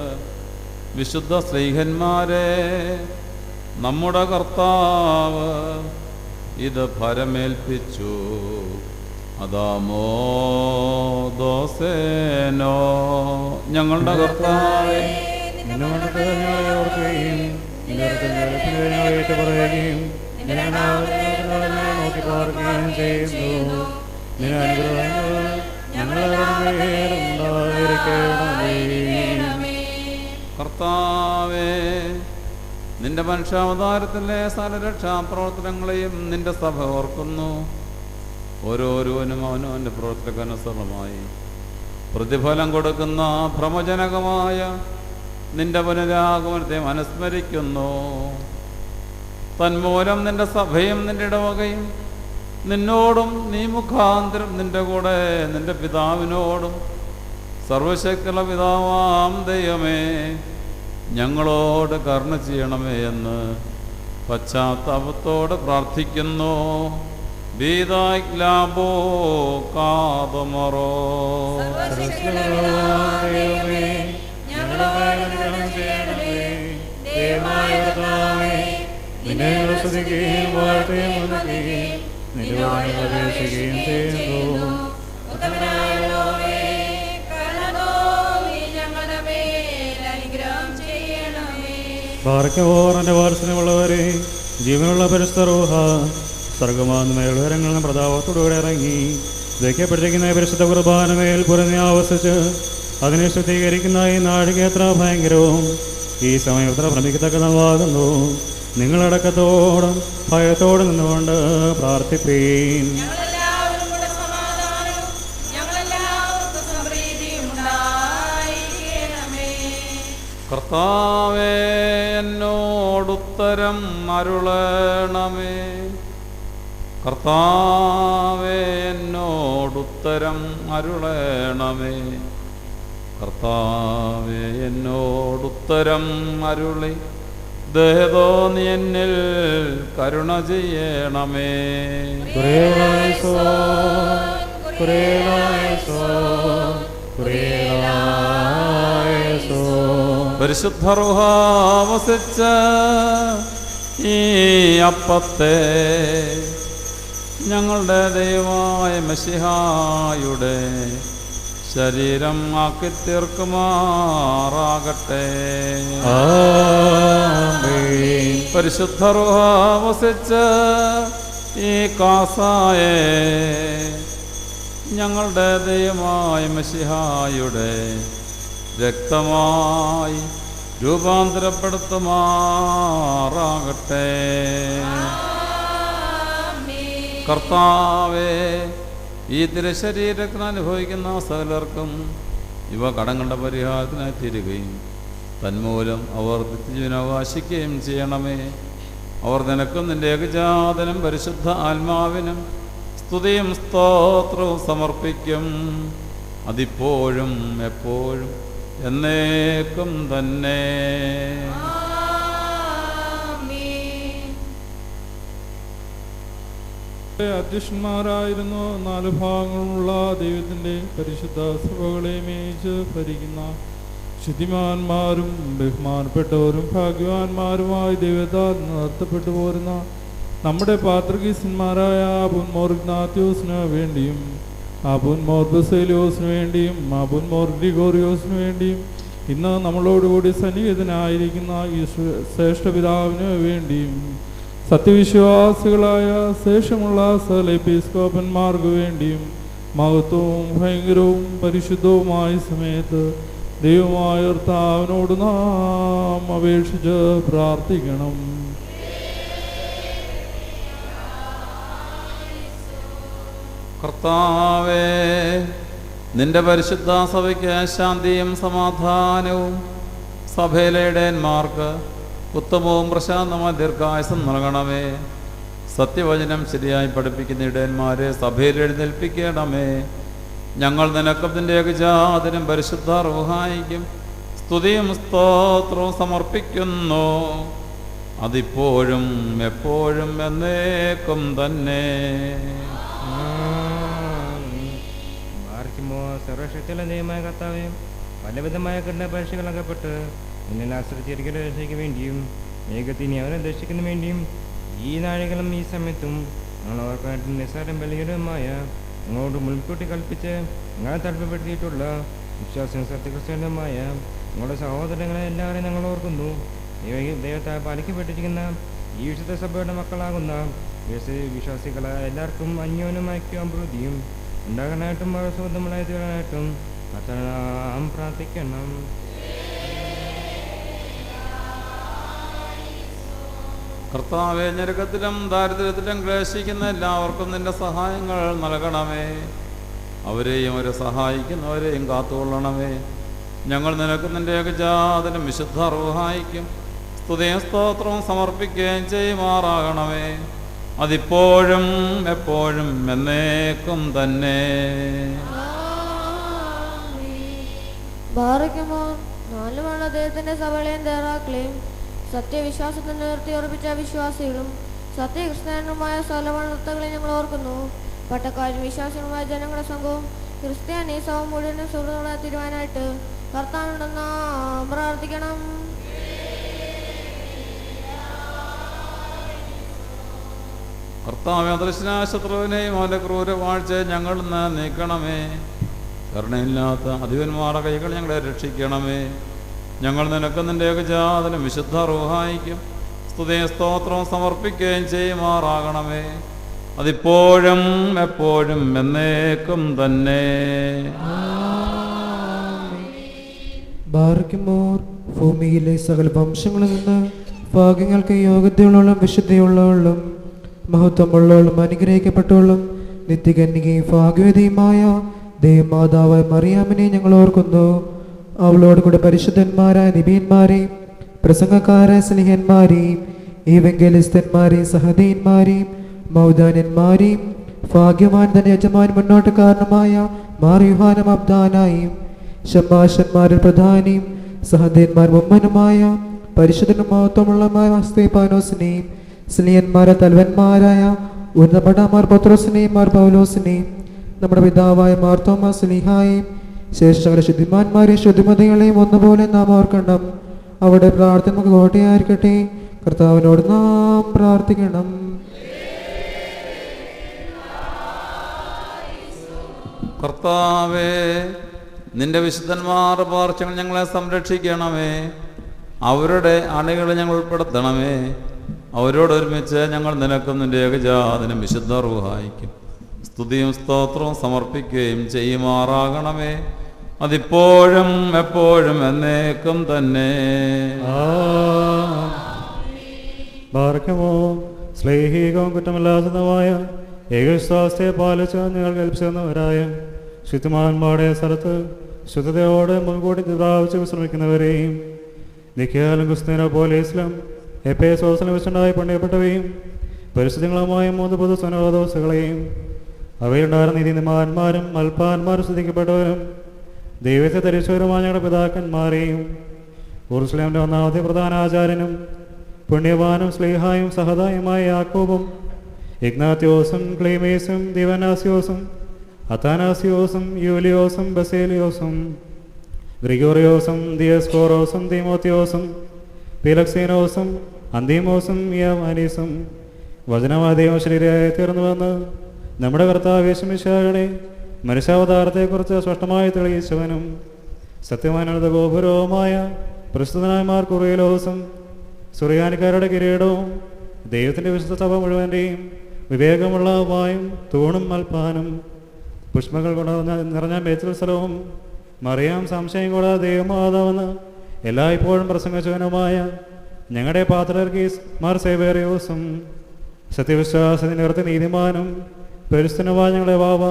വിശുദ്ധ സ്ലീഹന്മാരെ നമ്മുടെ കർത്താവ് ഇത് ഫലമേൽപ്പിച്ചു. അതാമോ ദോസേനോ. ഞങ്ങളുടെ കർത്താവേ, നിന്റെ മരണത്തെ ഞങ്ങളെ ഓർക്കുകയും നിന്റെ ഉയർപ്പിനെ ഞങ്ങൾ ഏറ്റുപറയുകയും നിന്റെ നാമത്തിൽ നോക്കി പാർക്കുകയും ചെയ്യുന്നു. നിന്റെ അനുഗ്രഹങ്ങൾ ഞങ്ങളുടെ മേലുണ്ടായിരിക്കണമേ. കർത്താവേ, നിന്റെ മനുഷ്യാവതാരത്തിലെ സകലരക്ഷാപ്രവർത്തനങ്ങളെയും നിന്റെ സഭ ഓർക്കുന്നു. ഓരോരുവനും അവനവൻ്റെ പ്രവർത്തനക്കനുസൃതമായി പ്രതിഫലം കൊടുക്കുന്ന ഭ്രമജനകമായ നിന്റെ പുനരാഗമനത്തെ അനുസ്മരിക്കുന്നു. തന്മൂലം നിന്റെ സഭയും നിന്റെ ഇടവകയും നിന്നോടും നീ മുഖാന്തരം നിന്റെ കൂടെ നിന്റെ പിതാവിനോടും സർവശക്തിയുള്ള പിതാവാം ദൈവമേ ഞങ്ങളോട് കരുണ ചെയ്യണമേ എന്ന് പശ്ചാത്താപത്തോട് പ്രാർത്ഥിക്കുന്നു. ബീദായിക്ലാബോ കാതമറോ. നിന്നെ സ്തുതിക്കുകയും വാഴ്ത്തുകയും വന്ദിക്കുകയും നിന്റെ അപേക്ഷിക്കുകയും ചെയ്യുന്നു. ഭാരക്കോറന്റെ വാത്സല്യമുള്ളവരെ, ജീവനുള്ള പരിശുദ്ധ സ്വർഗമാകുന്ന ഉയരങ്ങളിൽ പ്രതാപത്തോടുകൂടെ ഇറങ്ങി വയ്ക്കപ്പെട്ടിരിക്കുന്ന പരിശുദ്ധ കുർബാനമേൽ പുറഞ്ഞ് ആവസിച്ച് അതിനെ ശുദ്ധീകരിക്കുന്ന ഈ നാഴിക എത്ര ഭയങ്കരവും ഈ സമയം എത്ര ഭ്രമിക്കത്തക്കതാകുന്നു. നിങ്ങളടക്കത്തോടും ഭയത്തോടും നിന്നുകൊണ്ട് പ്രാർത്ഥിപ്പീൻ. കർത്താവേ, എന്നോടുത്തരം അരുളണമേ. കർത്താവേ, എന്നോടുത്തരം അരുളണമേ. കർത്താവേ, എന്നോടുത്തരം അരുളി ദയതോ നീ എന്നിൽ കരുണ ചെയ്യണമേ. പരിശുദ്ധ റൂഹ വസിച്ച ഈ അപ്പത്തെ ഞങ്ങളുടെ ദൈവമായ മെശിഹായുടെ ശരീരം ആക്കി തീർക്കുമാറാകട്ടെ. പരിശുദ്ധ റൂഹ വസിച്ച ഈ കാസായെ ഞങ്ങളുടെ ദൈവമായ മെശിഹായുടെ രക്തമായി രൂപാന്തരപ്പെടുത്തുമാറാകട്ടെ. കർത്താവേ, ഈ തിരുശരീരത്തിന് അനുഭവിക്കുന്ന സകലർക്കും ഇവ കടങ്ങളുടെ പരിഹാരത്തിനായി തീരുകയും തന്മൂലം അവർ നിത്യജീവനവകാശിക്കുകയും ചെയ്യണമേ. അവർ നിനക്കും നിന്റെ ഏകജാതനും പരിശുദ്ധ ആത്മാവിനും സ്തുതിയും സ്തോത്രവും സമർപ്പിക്കും. അതിപ്പോഴും എപ്പോഴും എന്നേക്കും തന്നെ. അധ്യക്ഷന്മാരായിരുന്നു 4 ഭാഗങ്ങളുള്ള ദൈവത്തിൻ്റെ പരിശുദ്ധ സഭകളെ മേയിച്ച് ഭരിക്കുന്ന ശുദ്ധിമാന്മാരും ബഹുമാനപ്പെട്ടവരും ഭാഗ്യവാന്മാരുമായി ദൈവത്താൽ നിർത്തപ്പെട്ടു പോരുന്ന നമ്മുടെ പാത്രികീസന്മാരായ അബൂൻ മോർ ഇഗ്നാത്യോസിന് വേണ്ടിയും അബൂൻ മോർ ബസേലിയോസിന് വേണ്ടിയും അബൂൻ മോർ ഗ്രിഗോറിയോസിന് വേണ്ടിയും ഇന്ന് നമ്മളോടുകൂടി സന്നിഹിതനായിരിക്കുന്ന ഈ ശ്രേഷ്ഠ പിതാവിന് വേണ്ടിയും സത്യവിശ്വാസികളായ ശേഷമുള്ള സകല എപ്പിസ്കോപ്പന്മാർക്ക് വേണ്ടിയും മഹത്വവും ഭയങ്കരവും പരിശുദ്ധവുമായ സമയത്ത് ദൈവമായ കർത്താവിനോട് നാം അപേക്ഷിച്ച് പ്രാർത്ഥിക്കണം. കർത്താവേ, നിന്റെ പരിശുദ്ധ സഭയ്ക്ക് ശാന്തിയും സമാധാനവും സഭയിലെ ഇടയന്മാർക്ക് ഉത്തമവും പ്രശാന്തമായ ദീർഘായുസം നൽകണമേ. സത്യവചനം ശരിയായി പഠിപ്പിക്കുന്ന ഇടയന്മാരെ സഭയിൽ എഴുന്നേൽപ്പിക്കണമേ. ഞങ്ങൾ നിനക്കും നിന്റെ ഏകജാതനും പരിശുദ്ധ റൂഹായിക്കും സ്തുതിയും സ്തോത്രവും സമർപ്പിക്കുന്നു. അതിപ്പോഴും എപ്പോഴും എന്നേക്കും തന്നെ. മാർക്കുമോ സർവശക്തിയുള്ള ദൈവമായ കർത്താവേ, പലവിധമായ കഠിനപരീക്ഷകൾ അകപ്പെട്ട് നിന്നെ ആശ്രയിച്ചിരിക്കുന്ന രക്ഷയ്ക്ക് വേണ്ടിയും വേഗത്തിനി അവനെ ദർശിക്കുന്ന വേണ്ടിയും ഈ നാഴികളും ഈ സമയത്തും ഞങ്ങൾ അവർക്കായിട്ട് നിസ്സാരം ബലികരമായ ഞങ്ങളോട് മുൻകൂട്ടി കൽപ്പിച്ച് ഞങ്ങളെ താല്പര്യപ്പെടുത്തിയിട്ടുള്ള വിശ്വാസം സത്യക്രിസ്ത്യനുമായ ഞങ്ങളുടെ സഹോദരങ്ങളെ എല്ലാവരെയും ഞങ്ങൾ ഓർക്കുന്നു. ദൈവത്താൽ പാലിക്കപ്പെട്ടിരിക്കുന്ന ഈ വിശുദ്ധ സഭയുടെ മക്കളാകുന്ന വിശ്വാസികളെ എല്ലാവർക്കും അന്യോന്യം ഐക്യവും അഭിവൃദ്ധിയും ഉണ്ടാകാനായിട്ടും സ്വന്തമായി തീരാനായിട്ടും നാം പ്രാർത്ഥിക്കണം. കർത്താവേ, ഞെരുക്കത്തിലും ദാരിദ്ര്യത്തിലും ക്ലേശിക്കുന്ന എല്ലാവർക്കും നിന്റെ സഹായങ്ങൾ നൽകണമേ. അവരെയും അവരെ സഹായിക്കുന്നവരെയും കാത്തുകൊള്ളണമേ. ഞങ്ങൾ നിനക്ക് നിന്റെ ഏകജാതനും വിശുദ്ധ റൂഹായിക്കും സ്തുതിയും സ്തോത്രവും സമർപ്പിക്കുകയും ചെയ്യുമാറാകണമേ. അതിപ്പോഴും എപ്പോഴും എന്നേക്കും തന്നെ. നാലുമാണ് അദ്ദേഹത്തിന്റെ സഭകളെയും തയ്യാറാക്കലെയും സത്യവിശ്വാസത്തിൽ നിർത്തി ഉറപ്പിച്ച വിശ്വാസികളും സത്യക്രിസ്ത്യാനുമായ സകലവർത്തകളെ ഞങ്ങൾ ഓർക്കുന്നു. പട്ടക്കാരും വിശ്വാസികളുമായ ജനങ്ങളുടെ സംഘവും ക്രിസ്ത്യാനി സഭ മുഴുവനും സുഹൃത്തുക്കളെ തീരുവാനായിട്ട് കർത്താവിനോട് നാം പ്രാർത്ഥിക്കണം. കർത്താവേ, അദൃശ്യനായ ശത്രുവിനെയും അവൻ്റെ ക്രൂരവാഴ്ചയെ ഞങ്ങൾ നീക്കണമേ. കരുണയില്ലാത്ത അധിപന്മാരുടെ കൈകൾ ഞങ്ങളെ രക്ഷിക്കണമേ. ഞങ്ങൾ നിനക്ക് നിന്റെ ഏകജാതനും വിശുദ്ധ റൂഹായിക്കും സ്തുതിയും സ്തോത്രവും സമർപ്പിക്കുകയും ചെയ്യുമാറാകണമേ. അതിപ്പോഴും എപ്പോഴും എന്നേക്കും തന്നെ. ബാർക്കുമോർ ഭൂമിയിലെ സകല വംശങ്ങളിൽ നിന്ന് ഭാഗ്യങ്ങൾക്ക് യോഗ്യതയുള്ളവളും വിശുദ്ധിയുള്ളവളും മഹത്വമുള്ളവളും അനുഗ്രഹിക്കപ്പെട്ടവളും നിത്യകന്യകയും ഭാഗ്യവതിയുമായ ദേവമാതാവായ മറിയാമിനെ ഞങ്ങൾ ഓർക്കുന്നു. അവളോട് കൂടെ പരിശുദ്ധന്മാരായ നിബിയന്മാരെയും പ്രസംഗക്കാരായ സ്നേഹന്മാരെയും ഈവെങ്കലിസ്തന്മാരെയും സഹദീന്മാരെയും മൗദാന്യന്മാരെയും ഭാഗ്യവാൻ തന്നെ യജമാൻ മുന്നോട്ടുകാരനുമായ മാറിയുഹാനം അബ്ദാനായും ശമ്മാശന്മാരിൽ പ്രധാനിയും സഹദേന്മാർ മുമ്മനുമായ പരിശുദ്ധനും മഹത്വമുള്ളമായ സ്തേഫാനോസിനെയും സ്നേഹന്മാരെ തലവന്മാരായ ഉന്നതപടമാർ പത്രോസിനെയും മാർ പൗലോസിനെയും നമ്മുടെ പിതാവായ മാർ തോമസ് സ്ലീഹായെയും ശേഷകല ശുദ്ധിമാന്മാരെയും ശുദ്ധിമതികളെയും ഒന്നുപോലെ നാം ഓർക്കണം. അവിടെ പ്രാർത്ഥന നമുക്ക് കോട്ടയായിരിക്കട്ടെ. കർത്താവിനോട് നാം പ്രാർത്ഥിക്കണം. കർത്താവേ, നിന്റെ വിശുദ്ധന്മാർ പാർശ്വങ്ങൾ ഞങ്ങളെ സംരക്ഷിക്കണമേ. അവരുടെ അണികളെ ഞങ്ങൾ ഉൾപ്പെടുത്തണമേ. അവരോടൊരുമിച്ച് ഞങ്ങൾ നിനക്കും നിന്റെ ഏകജാതനും വിശുദ്ധ റൂഹായിക്കും സ്തുതിയും സ്തോത്രവും സമർപ്പിക്കുകയും ചെയ്യുമാറാകണമേ. അതിപ്പോഴും എപ്പോഴും എന്നേക്കും തന്നെ. ബാർക്കുമോ സ്ലേഹികവും കുറ്റമില്ലാത്തതുമായ ഏകവിശ്വാസത്തെ പാലിച്ച് നിങ്ങൾ കൽപ്പിച്ചവരായ ശുദ്ധിമാന്മാരുടെ സ്ഥലത്ത് ശുദ്ധതയോടെ മുൻകൂട്ടി പ്രാപിച്ച് വിശ്രമിക്കുന്നവരെയും നിഖ്യാലും ക്രിസ്ത്യനോ പോലീസിലും എപ്പേസോസിലും വെച്ചുണ്ടായി പണിയപ്പെട്ടവയും പരിശുദ്ധങ്ങളുമായ 3 പൊതു സുനോദോസുകളെയും അവയുണ്ടായിരുന്ന നീതിമാന്മാരും അൽപ്പാന്മാരും സ്തുതിക്കപ്പെട്ടവരും ദൈവത്തെ ധരിച്ചവരുമായ ഞങ്ങളുടെ പിതാക്കന്മാരെയും യെരൂശലേമിന്റെ ഒന്നാമത്തെ പ്രധാന ആചാര്യനും പുണ്യവാനും സ്ലീഹായും സഹദായുമായ യാക്കോബും ഇഗ്നാത്യോസും ക്ലീമേസും ദിവനാസിയോസും അത്താനാസിയോസും യൂലിയോസും ബസേലിയോസും ഗ്രിഗോറിയോസും ദിയസ്കോറോസും തീമോത്തിയോസും പീലക്സീനോസും അന്തീമോസും യാവാനീസും വചനവാദയും ശരീരമായി തീർന്നുവെന്ന് നമ്മുടെ കർത്താവ് യേശുമിശിഹായുടെ മനുഷ്യാവതാരത്തെക്കുറിച്ച് സ്പഷ്ടമായി തെളിയിച്ചവനും സത്യവാനന്ദ ഗോപുരവുമായ പ്രസ്തുതനായ മാർ കുറിയലോസും സുറിയാനിക്കാരുടെ കിരീടവും ദൈവത്തിൻ്റെ വിശുദ്ധ സഭ മുഴുവൻ്റെയും വിവേകമുള്ള വായും തൂണും അൽപ്പാനും പുഷ്പങ്ങൾ കൊണ്ട് നിറഞ്ഞ ബേത്തുൽസ്ഥലവും മറിയാം സംശയം കൂടാതെ ദൈവമാതാവെന്ന് എല്ലായ്പ്പോഴും പ്രസംഗിച്ചവനുമായ ഞങ്ങളുടെ പാത്രർഗീസ് മാർ സേവേറിയോസും സത്യവിശ്വാസത്തിൻ്റെ നിർത്തി നീതിമാനും പരിസ്ഥിതിനുമായ ഞങ്ങളുടെ വാവ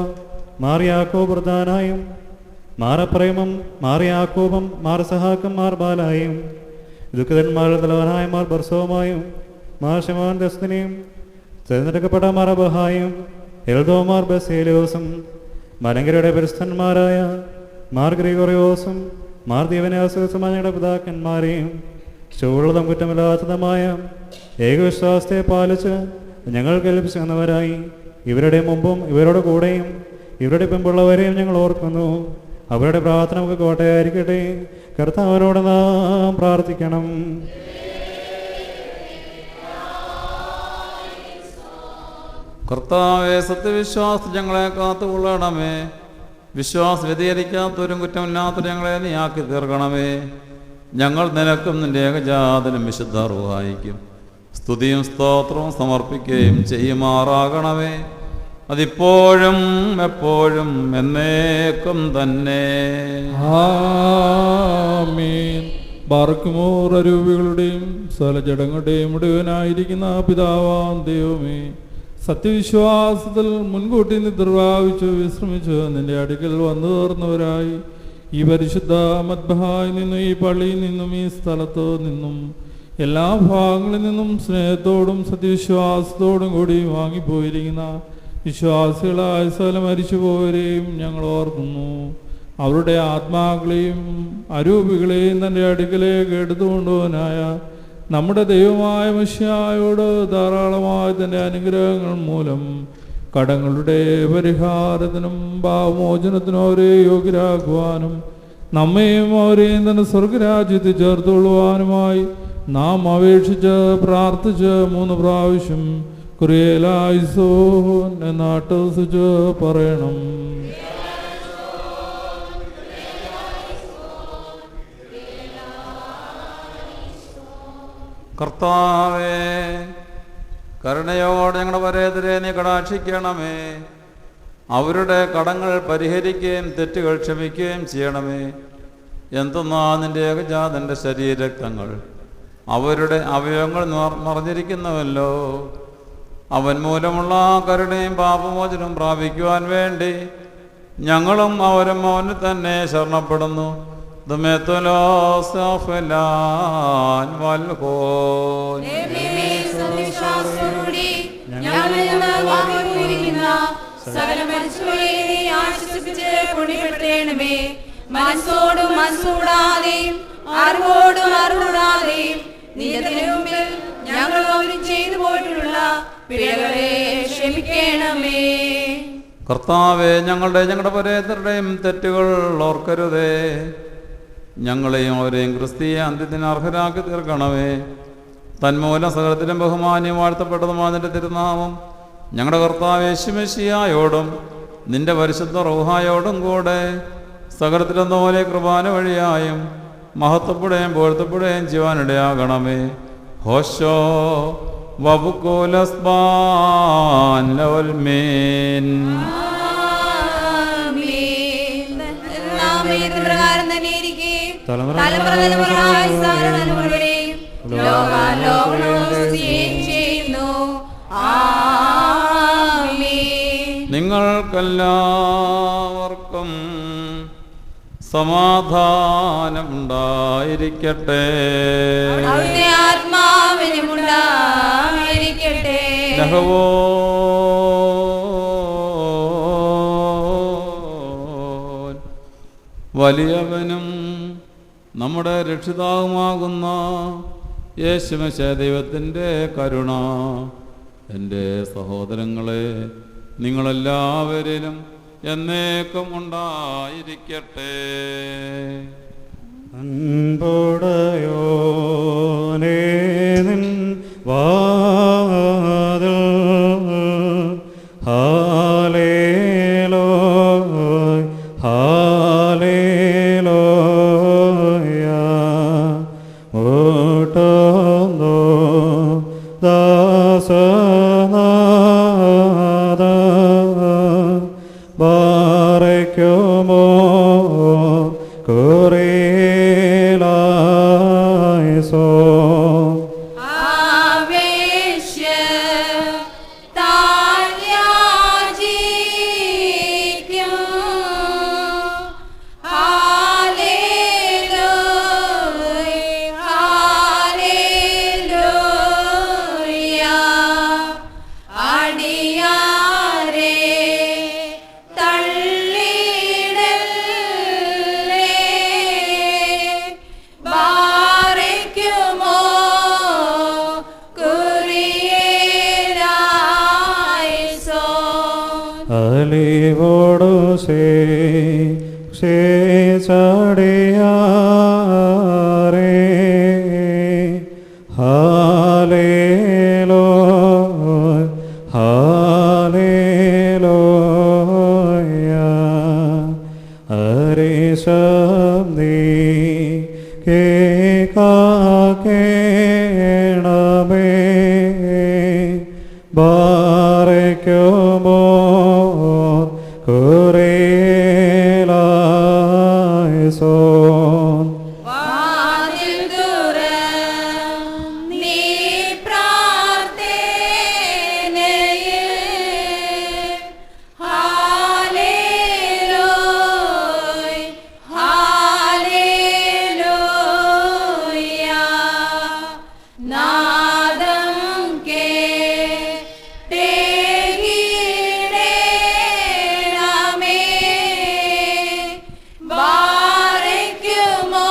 മാർ യാക്കോബ് പ്രധാനായും മാറപ്രേമം മാർ യാക്കോബും മാർ സഹാക്കും മാർ ബാലായും ദുഃഖിതന്മാരുടെ തലവനായ മാർ ബർസോമായും മാർ ഷിമോൻ ദസ്തിനെയും തിരഞ്ഞെടുക്കപ്പെട്ട മാർ അബഹായും എൽദോമാർ ബസേലിയോസും മലങ്കരയുടെ പരിസ്ഥന്മാരായ മാർ ഗ്രിഗോറിയോസും മാർ ദീവനാസിയോസുമായ ഞങ്ങളുടെ പിതാക്കന്മാരെയും ചൂടുള്ളതും കുറ്റമില്ലാത്തതുമായ ഏകവിശ്വാസത്തെ പാലിച്ച് ഞങ്ങൾ കൽപ്പിച്ചവരായി ഇവരുടെ മുമ്പും ഇവരുടെ കൂടെയും ഇവരുടെ പിമ്പുള്ളവരെയും ഞങ്ങൾ ഓർക്കുന്നു. അവരുടെ പ്രാർത്ഥന നമുക്ക് കോട്ടയായിരിക്കട്ടെ. കർത്താവിനോട് നാം പ്രാർത്ഥിക്കണം. കർത്താവെ, സത്യവിശ്വാസം ഞങ്ങളെ കാത്തുകൊള്ളണമേ. വിശ്വാസം വ്യതിചരിക്കാത്തവരും കുറ്റമില്ലാത്തവരും ഞങ്ങളെ നീ ആക്കി തീർക്കണമേ. ഞങ്ങൾ നിനക്കും നിന്റെ ഏകജാതനും വിശുദ്ധ റൂഹായിക്കും സ്തുതിയും സ്തോത്രവും സമർപ്പിക്കുകയും ചെയ്യുമാറാകണമേ. അതിപ്പോഴും എപ്പോഴും എന്നേക്കും തന്നെ. ആമീൻ. ബാർക്കുമോർ അരൂപികളുടെയും സ്ഥലജടങ്ങളുടെയും മുഴുവനായിരിക്കുന്ന പിതാവാം ദൈവമേ, സത്യവിശ്വാസത്തിൽ മുൻകൂട്ടി നിദ്രപ്രാപിച്ചു വിശ്രമിച്ച് നിന്റെ അടുക്കൽ വന്നു തീർന്നവരായി ഈ പരിശുദ്ധ മദ്ബഹായിൽ നിന്നും ഈ പള്ളിയിൽ നിന്നും ഈ സ്ഥലത്ത് നിന്നും എല്ലാ ഭാഗങ്ങളിൽ നിന്നും സ്നേഹത്തോടും സത്യവിശ്വാസത്തോടും കൂടി വാങ്ങിപ്പോയിരിക്കുന്ന വിശ്വാസികളായ സ്ഥലം മരിച്ചുപോയവരെയും ഞങ്ങൾ ഓർക്കുന്നു. അവരുടെ ആത്മാക്കളെയും അരൂപികളെയും തൻ്റെ അടുക്കലേക്ക് എടുത്തുകൊണ്ടുപോകാനായ നമ്മുടെ ദൈവമായ മിശിഹായോട് ധാരാളമായ തൻ്റെ അനുഗ്രഹങ്ങൾ മൂലം കടങ്ങളുടെ പരിഹാരത്തിനും പാപമോചനത്തിനും അവരെ യോഗ്യരാക്കുവാനും നമ്മയും അവരെയും തന്നെ സ്വർഗരാജ്യത്തിൽ ചേർത്തുകൊള്ളുവാനുമായി നാം അപേക്ഷിച്ച് പ്രാർത്ഥിച്ച് 3 പ്രാവശ്യം കുറിയലായിസോൻ എന്നാട്ടസിച്ച് പറയണം. കർത്താവേ, കരുണയോടെ ഞങ്ങളുടെ പരേതരെ നീ കടാക്ഷിക്കണമേ. അവരുടെ കടങ്ങൾ പരിഹരിക്കുകയും തെറ്റുകൾ ക്ഷമിക്കുകയും ചെയ്യണമേ. എന്തെന്നാ നിന്റെ ഏകജാതൻ്റെ ശരീരരക്തങ്ങൾ അവരുടെ അവയവങ്ങൾ മറഞ്ഞിരിക്കുന്നുവല്ലോ. അവൻ മൂലമുള്ള കരുണയും പാപമോചനവും പ്രാപിക്കുവാൻ വേണ്ടി ഞങ്ങളും അവരും അവന് തന്നെ ശരണപ്പെടുന്നു. മനസ്സോടും മനസ്സൂടാതെയും അറിവോടും അറിവൂടാതെയും നിന്റെ മുമ്പിൽ ഞങ്ങൾ അവരും ചെയ്തു പോയിട്ടുള്ള പിഴകളെ ക്ഷമിക്കണമേ. കർത്താവെ, ഞങ്ങളുടെ പരേതരുടെയും തെറ്റുകൾ ഓർക്കരുതേ. ഞങ്ങളെയും അവരെയും ക്രിസ്തീയ അന്ത്യത്തിന് അർഹരാക്കി തീർക്കണമേ. തന്മൂലം സകലത്തിലും ബഹുമാന്യം വാഴ്ത്തപ്പെട്ടതുമായ നിന്റെ തിരുനാമം ഞങ്ങളുടെ കർത്താവ് യേശുമിശിഹായോടും നിന്റെ പരിശുദ്ധ റൂഹായോടും കൂടെ സകലത്തിലെന്ന പോലെ കുർബാന വഴിയായും മഹത്വപ്പെടുകയും പോഴ്ത്തപ്പെടുകയും ചെയ്യുവാനിടയാകണമേ. ഹോശോ വബുക്കുലസ്ബാൻ ലവൽമീൻ. നിങ്ങൾക്കെല്ലാവർക്കും സമാധാനം ഉണ്ടായിരിക്കട്ടെ. വലിയവനും നമ്മുടെ രക്ഷിതാവുമാകുന്ന യേശുമിശിഹാ ദൈവത്തിൻ്റെ കരുണ എൻ്റെ സഹോദരങ്ങളെ നിങ്ങളെല്ലാവരിലും എന്നേക്കും ഉണ്ടായിരിക്കട്ടെ. അൻപുടയോനേ നിൻ വാതിൽ ഹാലേലൂയ ഹാലേലൂയ മുട്ടുന്നു ദാസനാദ ബാറയ്ക്കുമോ കുറിയലായിസോ Hallelujah. അലിവോടു ശേഷടിയാറേ ഹാലേലൂയ ഹാലേലൂയ അരിശം നീ കേണമേ ബാരയ്ക്കുമോ കുറേലായസോൻ വാതിൽ തുറം നീ പ്രാർത്ഥനയിൽ ഹാലേലൂയ ഹാലേലൂയ നാദം കേട്ടേകിടേണമേ ബാരയ്ക്കുമോ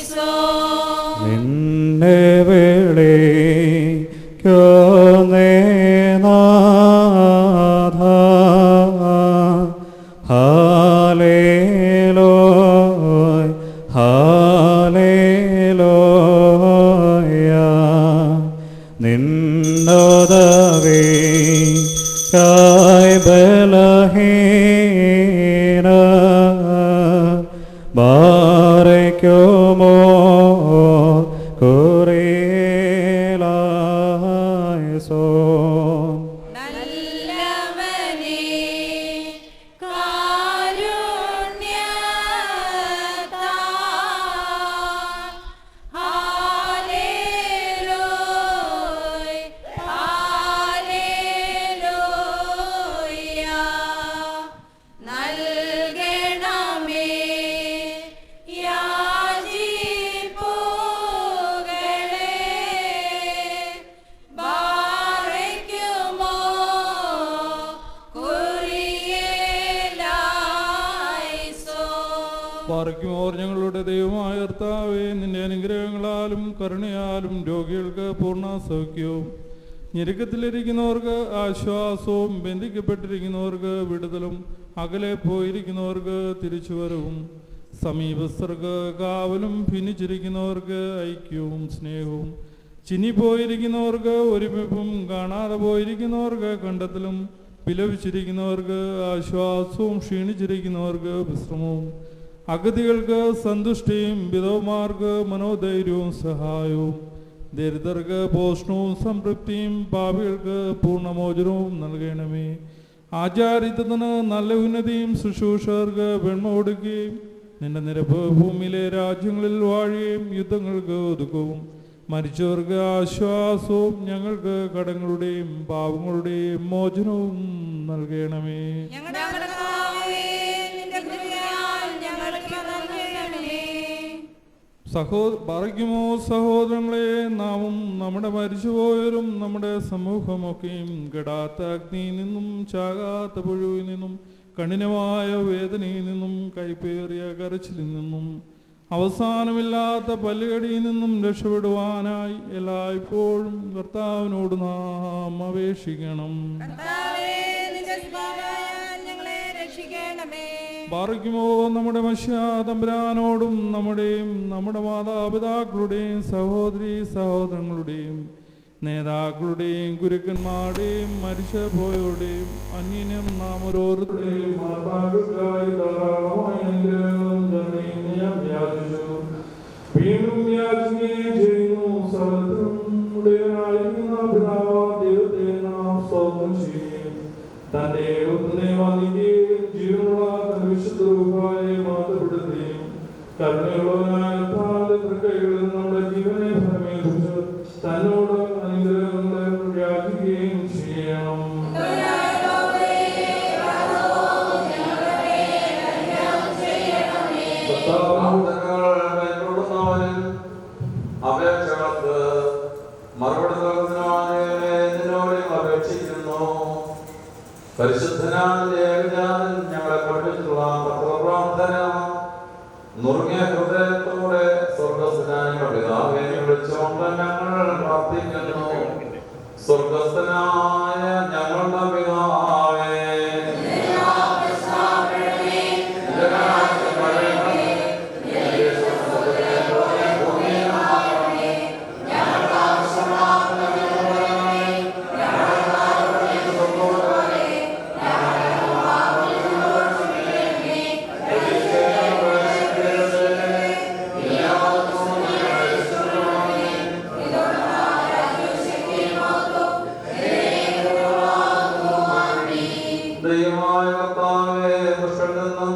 കുറിയേലായിസോൻ നിന്നെ വിളിക്കുന്നേ നാഥ ഹാലേലൂയ ഹാലേലൂയ നിന്നോദവേ കായ് ബലഹീന ബാരയ്ക്കുമോ കുറേലായസോൻ നല്ലവനേ കാരുണ്യത്താൽ ഹാലേലൂയ ഹാലേലൂയ നൽകണമേ യാചിപ്പുകളെ ബാരയ്ക്കുമോ കുറിയേലായിസോൻ പാറയ്ക്കുമോർ ഞങ്ങളുടെ ദൈവമായ കർത്താവേ, നിന്റെ അനുഗ്രഹങ്ങളാലും കരുണയാലും രോഗികൾക്ക് പൂർണ്ണ സൗഖ്യവും ഞെരുക്കത്തിലിരിക്കുന്നവർക്ക് ആശ്വാസവും ബന്ധിക്കപ്പെട്ടിരിക്കുന്നവർക്ക് വിടുതലും അകലെ പോയിരിക്കുന്നവർക്ക് തിരിച്ചുവരവും സമീപസ്ഥർക്ക് കാവലും ഭിന്നിച്ചിരിക്കുന്നവർക്ക് ഐക്യവും സ്നേഹവും ചിന്നിപ്പോയിരിക്കുന്നവർക്ക് ഒരുമിപ്പും കാണാതെ പോയിരിക്കുന്നവർക്ക് കണ്ടെത്തലും വിലപിച്ചിരിക്കുന്നവർക്ക് ആശ്വാസവും ക്ഷീണിച്ചിരിക്കുന്നവർക്ക് വിശ്രമവും അഗതികൾക്ക് സന്തുഷ്ടിയും വിധവമാർക്ക് മനോധൈര്യവും സഹായവും ദരിദ്രർക്ക് പോഷണവും സംതൃപ്തിയും പാപികൾക്ക് പൂർണ്ണമോചനവും നൽകണമേ. ആചാരിത്വത്തിന് നല്ല ഉന്നതിയും ശുശ്രൂഷകർക്ക് വെണ്മ കൊടുക്കുകയും നിന്റെ നിരപ്പ് ഭൂമിയിലെ രാജ്യങ്ങളിൽ വാഴുകയും യുദ്ധങ്ങൾക്ക് ഒതുക്കവും മരിച്ചവർക്ക് ആശ്വാസവും ഞങ്ങൾക്ക് കടങ്ങളുടെയും പാവങ്ങളുടെയും മോചനവും നൽകണമേ. ഞങ്ങളുടെ കർത്താവേ, നിന്റെ കൃപയാൽ ഞങ്ങൾക്ക് നൽകണമേ. പറയുമോ സഹോദരങ്ങളെ, നാമും നമ്മുടെ മരിച്ചുപോയവരും നമ്മുടെ സമൂഹമൊക്കെയും കെടാത്ത അഗ്നിയിൽ നിന്നും ചാകാത്ത പുഴുവിൽ നിന്നും കഠിനമായ വേദനയിൽ നിന്നും കൈപ്പേറിയ കരച്ചിലിൽ നിന്നും അവസാനമില്ലാത്ത പല്ലുകടിയിൽ നിന്നും രക്ഷപ്പെടുവാനായി എല്ലായ്പ്പോഴും കർത്താവിനോട് നാം അപേക്ഷിക്കണം. കർത്താവേ, നിന്റെ കൃപയാൽ ഞങ്ങളെ രക്ഷിക്കണമേ. പറയുമോ നമ്മുടെ മനുഷ്യാതമ്പുരാനോടും നമ്മുടെ മാതാപിതാക്കളുടെയും സഹോദരീ സഹോദരങ്ങളുടെയും നേതാക്കളുടെയും ഗുരുക്കന്മാരുടെയും മരിച്ചു പോയവരുടെയും അന്യനും നാം ഓരോരുത്തരുടെയും മാതാപിതാക്കളായി ധാരാളമായ അനുഗ്രഹങ്ങളും കരുണയും ഞാൻ യാചിച്ചു. വീണ്ടും യാചിക്കുകയും ചെയ്യുന്നു. സർവ്വത്തിനും ഉടയവനായിരിക്കുന്ന പിതാവായ ദൈവത്തെ നാം സ്തോത്രം ചെയ്യുകയും തന്റെ ഏകപുത്രനെ വന്ദിക്കുകയും ജീവനുള്ള തന്റെ വിശുദ്ധ രൂപയെ മാറ്റപ്പെടുത്തുകയും കരുണയുള്ളവനായ കൈകളിൽ നമ്മുടെ ജീവനെ ഫലമേൽപ്പിച്ച് തന്നോട് അനുഗ്രഹങ്ങളെ യാചിക്കുകയും ചെയ്യണം. അപേക്ഷകൾക്ക് മറുപടി നിന്നോട് അപേക്ഷിക്കുന്നു. പരിശുദ്ധനായ ഞങ്ങളെ പഠിപ്പിച്ചിട്ടുള്ള പത്രപ്രാർത്ഥന നുറുങ്ങിയ ഹൃദയത്തോടെ സ്വർഗസ്നായ പിതാവിനെ വിളിച്ചുകൊണ്ട് ഞങ്ങൾ പ്രാർത്ഥിക്കുന്നു. സ്വർഗസ്ഥനായ ഞങ്ങളുടെ പിതാവേ, ദൈവമായ കർത്താവേ, ദുഷ്ടനിൽ നിന്നും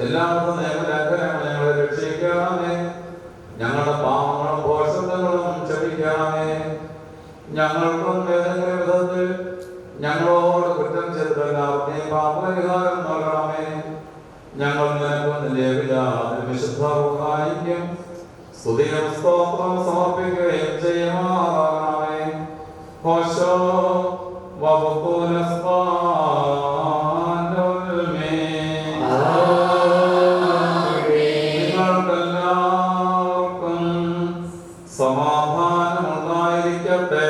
എല്ലാവിധ നിയമലംഘനങ്ങളും ഞങ്ങളെ രക്ഷിക്കണമേ. ഞങ്ങളുടെ പാപങ്ങളും ദോഷങ്ങളും ക്ഷമിക്കണമേ. ഞങ്ങൾക്കും ഏതെങ്കിലും വിധത്തിൽ ഞങ്ങളോട് കുറ്റം ചെയ്തിട്ടെല്ലാവർക്കും പാപപരിഹാരം നൽകണമേ. ഞങ്ങൾ നിനക്കും നിന്റെ വിശുദ്ധ റൂഹായിക്കും സ്തുതിയും സ്തോത്രവും സമർപ്പിക്കുകയും ചെയ്യുമാറാകണമേ. ഹോശോ നിങ്ങൾക്കെല്ലാവർക്കും സമാധാനമുണ്ടായിരിക്കട്ടെ.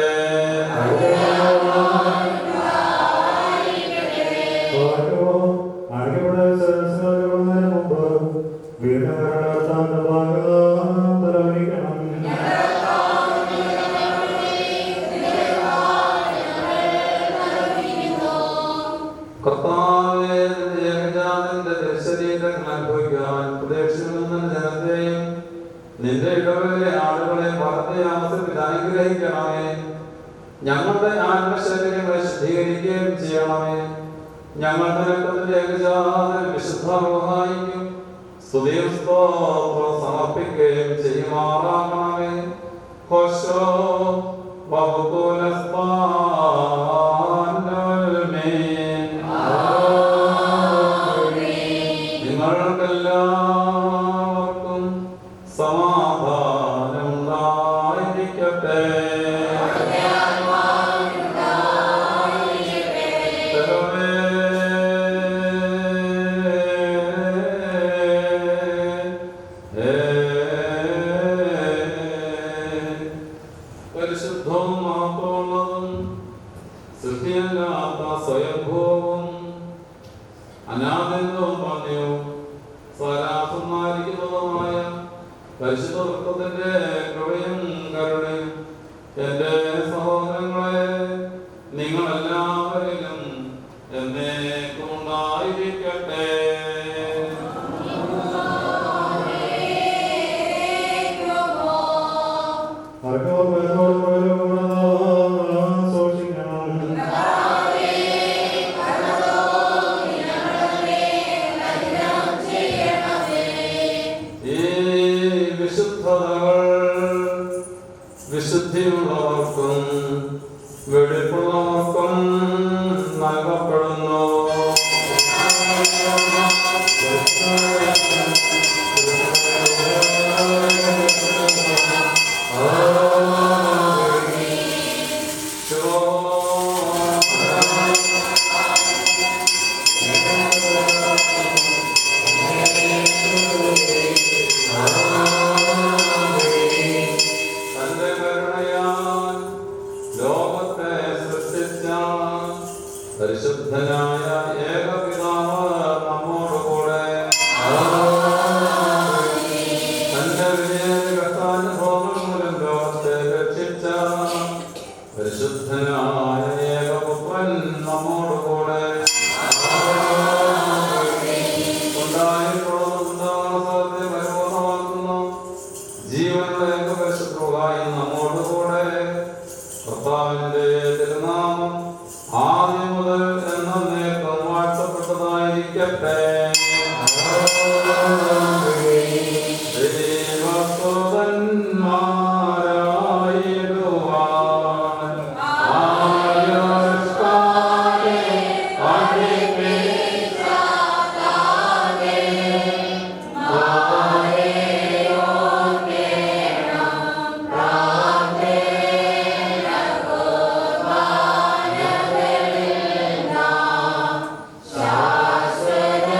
കർത്താവേ, നിന്റെ ഏകജാതന്റെ തിരുശരീരങ്ങൾ അനുഭവിക്കാൻ പ്രദേശിക്കുന്ന ജനത്തെയും നിന്റെ ഇടവയിലെ ആളുകളെ വാർത്തയാമത്തിൽ അനുഗ്രഹിക്കണമേ. ഞങ്ങളുടെ ആത്മശരീരങ്ങളെ ശുദ്ധീകരിക്കുകയും ചെയ്യണമേ. ഞങ്ങൾ നിന്റെ ഏകജാതൻ വിശുദ്ധ റൂഹായിക്കും സ്തുതിയും സ്തോത്രവും സമർപ്പിക്കുകയും ചെയ്യുമാറാകണമേ. ഹോശോ നിങ്ങൾക്കെല്ലാവർക്കും സമാധാനം ഉണ്ടായിരിക്കട്ടെ. പരിശുദ്ധവും മാത്രമുള്ളതും സൃഷ്ടിയല്ലാത്ത സ്വയംഭൂവും അനാദിത്യവും പണ്യവും സ്വരാസമായിരിക്കുന്നതുമായ പരിശുദ്ധ വൃത്തത്തിന്റെ കൃപയും കരുണയും എന്റെ സഹോദരങ്ങളെ നിങ്ങളെല്ലാവരിലും എന്നേക്കും ഉണ്ടായിരിക്കട്ടെ. വിശുദ്ധിയുള്ളവർക്കും വെടിപ്പുള്ളവർക്കും നൽകപ്പെടുന്നു. പരിശുദ്ധനായ ഏകപിതാവ് നമ്മോടുകൂടെ തന്റെ വിജയകർത്താനുഭവങ്ങൾ മൂലം ലോകത്തെ രക്ഷിച്ച പരിശുദ്ധനായ ഏകപുത്രൻ നമ്മോടുകൂടെ ഉണ്ടായിട്ടുള്ളതുണ്ടാകുന്ന പരിപൂർണമാക്കുന്നു. ജീവനുള്ള ഏകപരിശുദ്ധമായി നമ്മോടുകൂടെ കർത്താവിന്റെ തിരുനാമം ആദ്യം മുതൽ എന്നേക്കും വാഴ്ത്തപ്പെട്ടതായിരിക്കട്ടെ. ശാശ്വത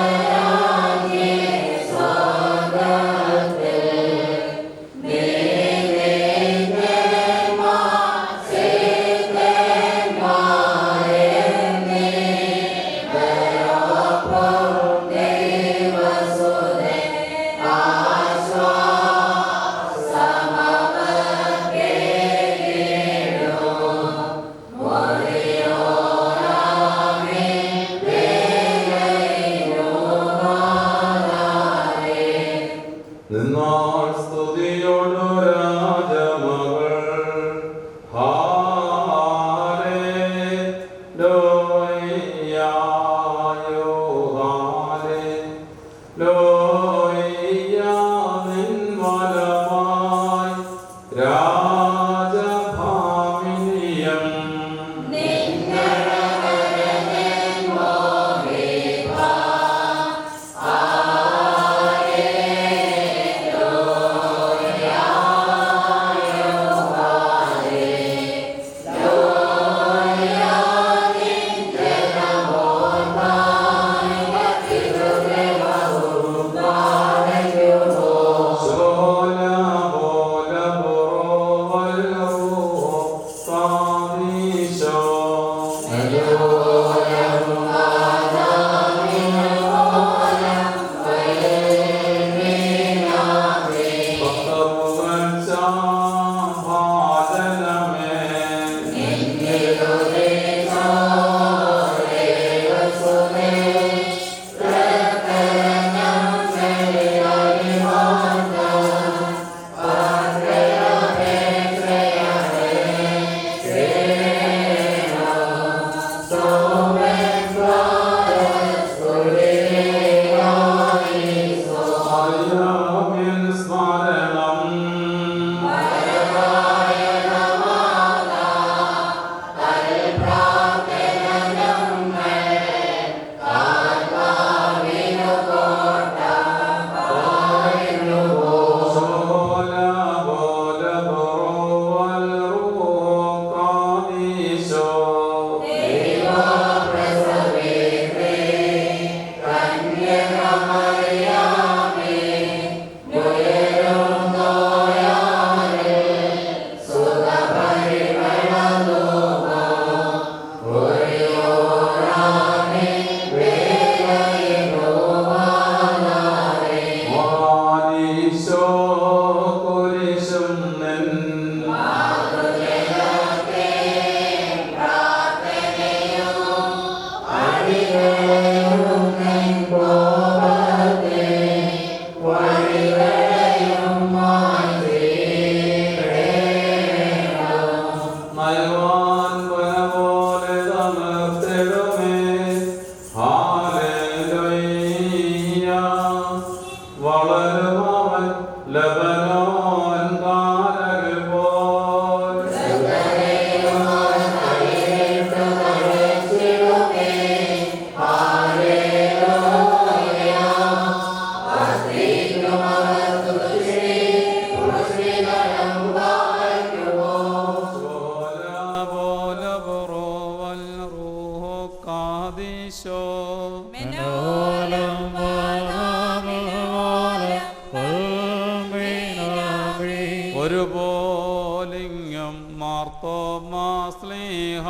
മാർത്തോമാ സ്ലീഹ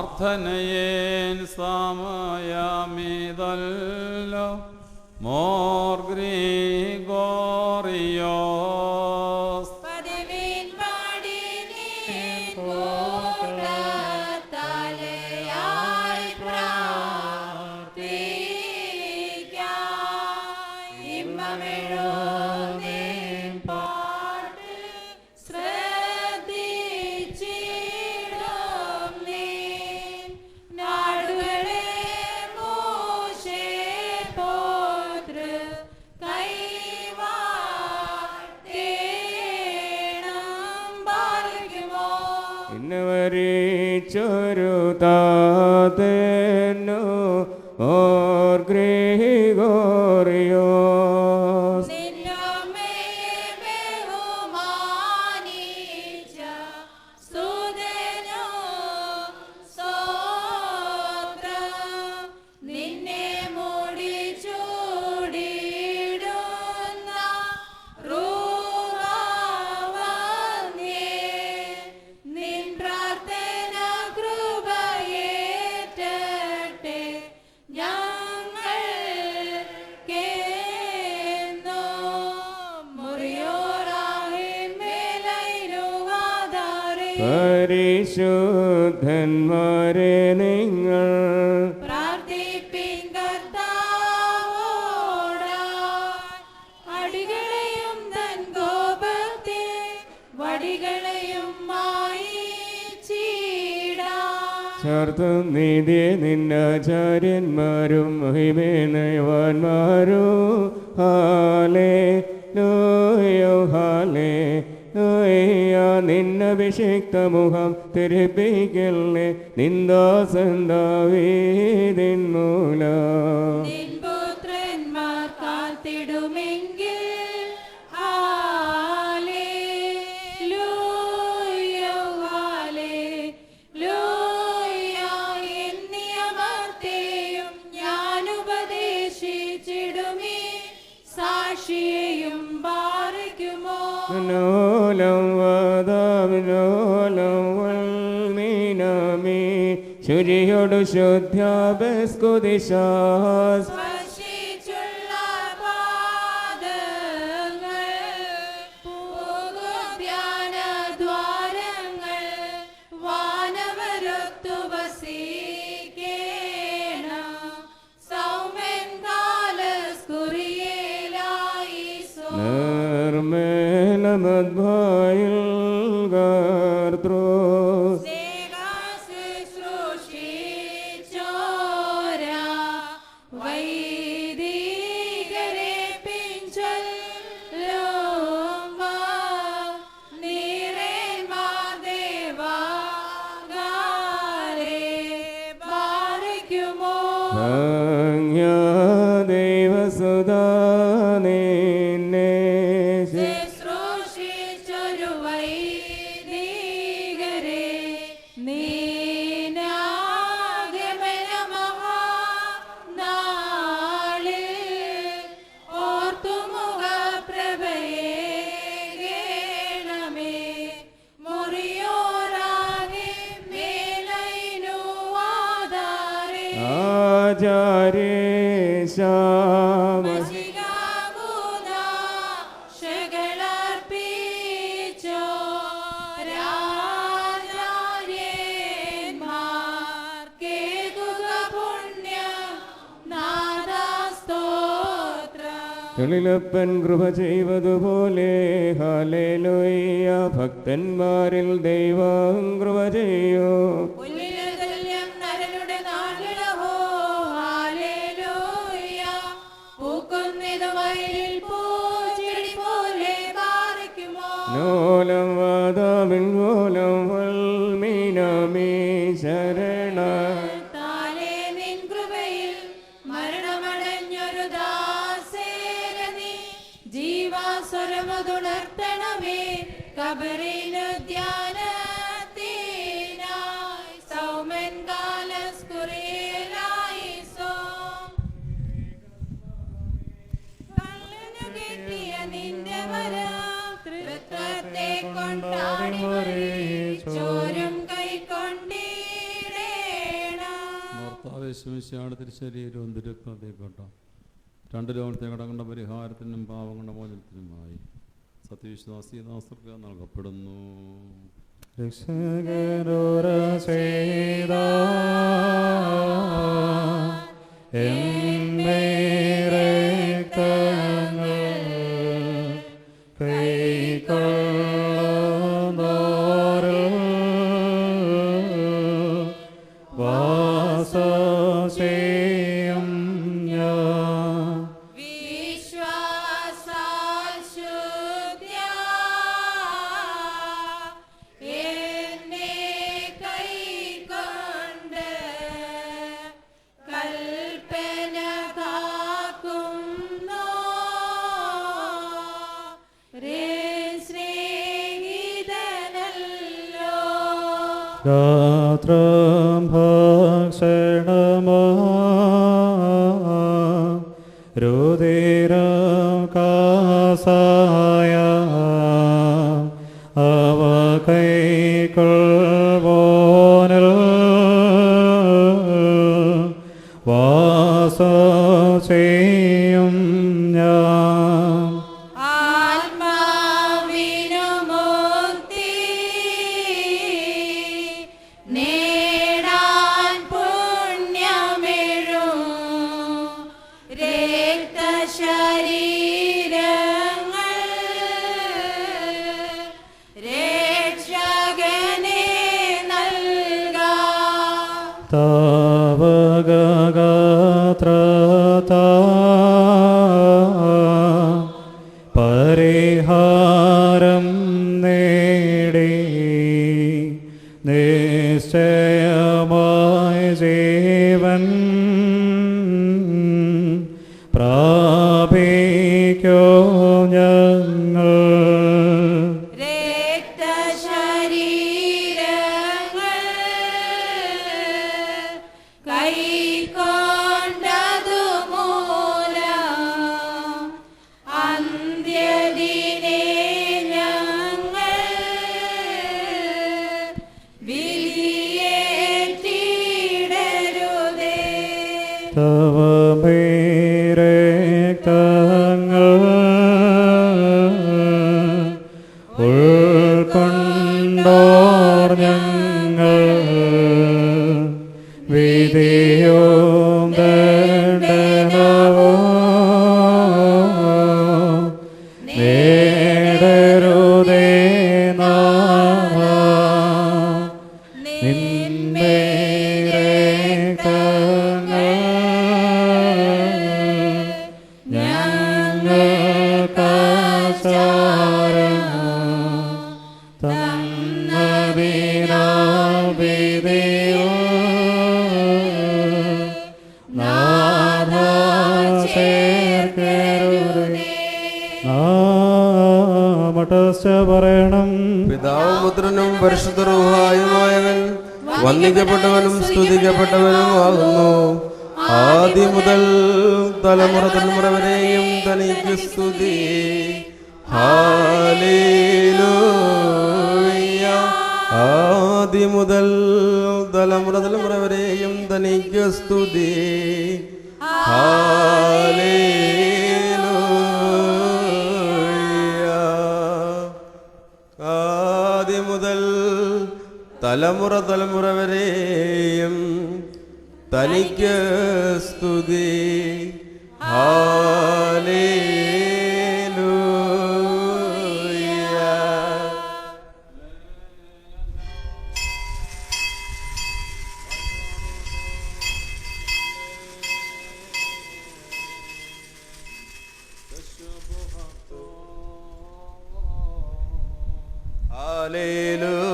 പ്രാർത്ഥനയേൻ സമയമിതല്ലോ മോർ ഗ്രിഗോറിയോസ് ചൊരുതാതെന്നു ഓർ ഗ്രിഗോറിയോസ് പരിശുദ്ധന്മാരെ നിങ്ങൾ അടികളെയും തൻ കോപത്തെ വടികളെയും ചേർത്തും നീതിയെ നിന്നാചാര്യന്മാരും മഹിമേനയവാന്മാരും ഹാലേ ലൂയോ ഹാലേ നിന്നഭിഷിക്ത മുഖം തിരിപ്പിക്കല്ലേ നിന്ദാസന്താവീതിൻ മൂലം പുത്രന്മാർ കാത്തിടുമെങ്കിൽ നിയമത്തെയും ഞാൻ ഉപദേശിച്ചിടുമേ സാക്ഷിയെയും പാറിക്കുമോ മനോലം വാദാവിനോലം വൽമീനമീ ശുചിയോടു ശുദ്ധ്യാപസ്കുദിശാസ് സ്പർശിച്ചുള്ള പാദങ്ങൾ ധ്യാനദ്വാരങ്ങൾ വാനവരൊത്തു വസിക്കേണം സൗമ്യൻ കാലസ്കുറിയേലായിസോ നിർമ്മേലമദ്ഭായിൽ ഗാർത്രോസ് തൊഴിലപ്പൻ കൃപ ചെയ്വതുപോലെ ഹല്ലേലൂയ ഭക്തന്മാരിൽ ദൈവം കൃപ ചെയ്യോ നോലം വാദാമിൻ മൂലം വൽമീനമീ ശരണ ജീവാസ്വരമതു ഉണർത്തണമേ കബറിനു ധ്യാനത്തിനായി സൗമൻ കാലസ്കുറിയലായിസോ കള്ളനു കിട്ടിയ നിന്റെ വരം തൃത്വത്തെ കൊണ്ടാടി ചോരും കൈക്കൊണ്ടിടേണം ഭർത്താവേശമിശിയാണ് തിരുശരീരവും തിരുക്കത്തേക്കോട്ട രണ്ട് ലോകത്തെ കടങ്ങളുടെ പരിഹാരത്തിനും പാവങ്ങളുടെ മോചനത്തിനുമായി സത്യവിശ്വാസിദാസർക്ക് നൽകപ്പെടുന്നു. രാത്രം ഭക്ഷണമാ രുതിരം കാസായ അവ കൈക്കൊള്ളുവോനിൽ വാസം ചെയ്യും ഞാൻ. ആത്മാവിനു മുക്തി നേടാൻ പുണ്യമെഴും രക്തശരീരങ്ങൾ രക്ഷകനെ നൽകാം. താവഗാത്രതാ പരിഹാരം നേടി നിശ്ചയമായ ജീവൻ പ്രാപിക്കോ ഞങ്ങൾ. രക്തശരീരങ്ങൾ കൈക്കൊണ്ടതു മൂലം അന്ത്യദിനെ ഞങ്ങൾ വിധിയേറ്റിടരുതേ. തവ രക്തങ്ങൾ ഉൾക്കൊണ്ടോർ ഞങ്ങൾ വിധിയും ദണ്ഡനവും നേടരുതേ നാമ. നിന്മേ രക്തങ്ങൾ ഞങ്ങൾക്കാചാരം തന്നതിനാൽ വിധിയോ നാഥ ചേർക്കരുതേ. നാമട്ടസ്ഥ പറയണം. പിതാവും പുത്രനും പരിശുദ്ധ റൂഹായുമായവൻ വന്ദിക്കപ്പെട്ടവനും സ്തുതിക്കപ്പെട്ടവനും ആകുന്നു. ആദ്യം മുതൽ തലമുറ തലമുറ വരെയും തനിക്ക് സ്തുതി. ഹല്ലേലൂയ. ആദ്യം മുതൽ തലമുറ തലമുറ വരെയും തനിക്ക് സ്തുതി. ഹല്ലേലൂയ. ആദ്യം മുതൽ തലമുറ തലമുറ വരെയും തനിക്ക് സ്തുതി. ഹല്ലേലൂയ.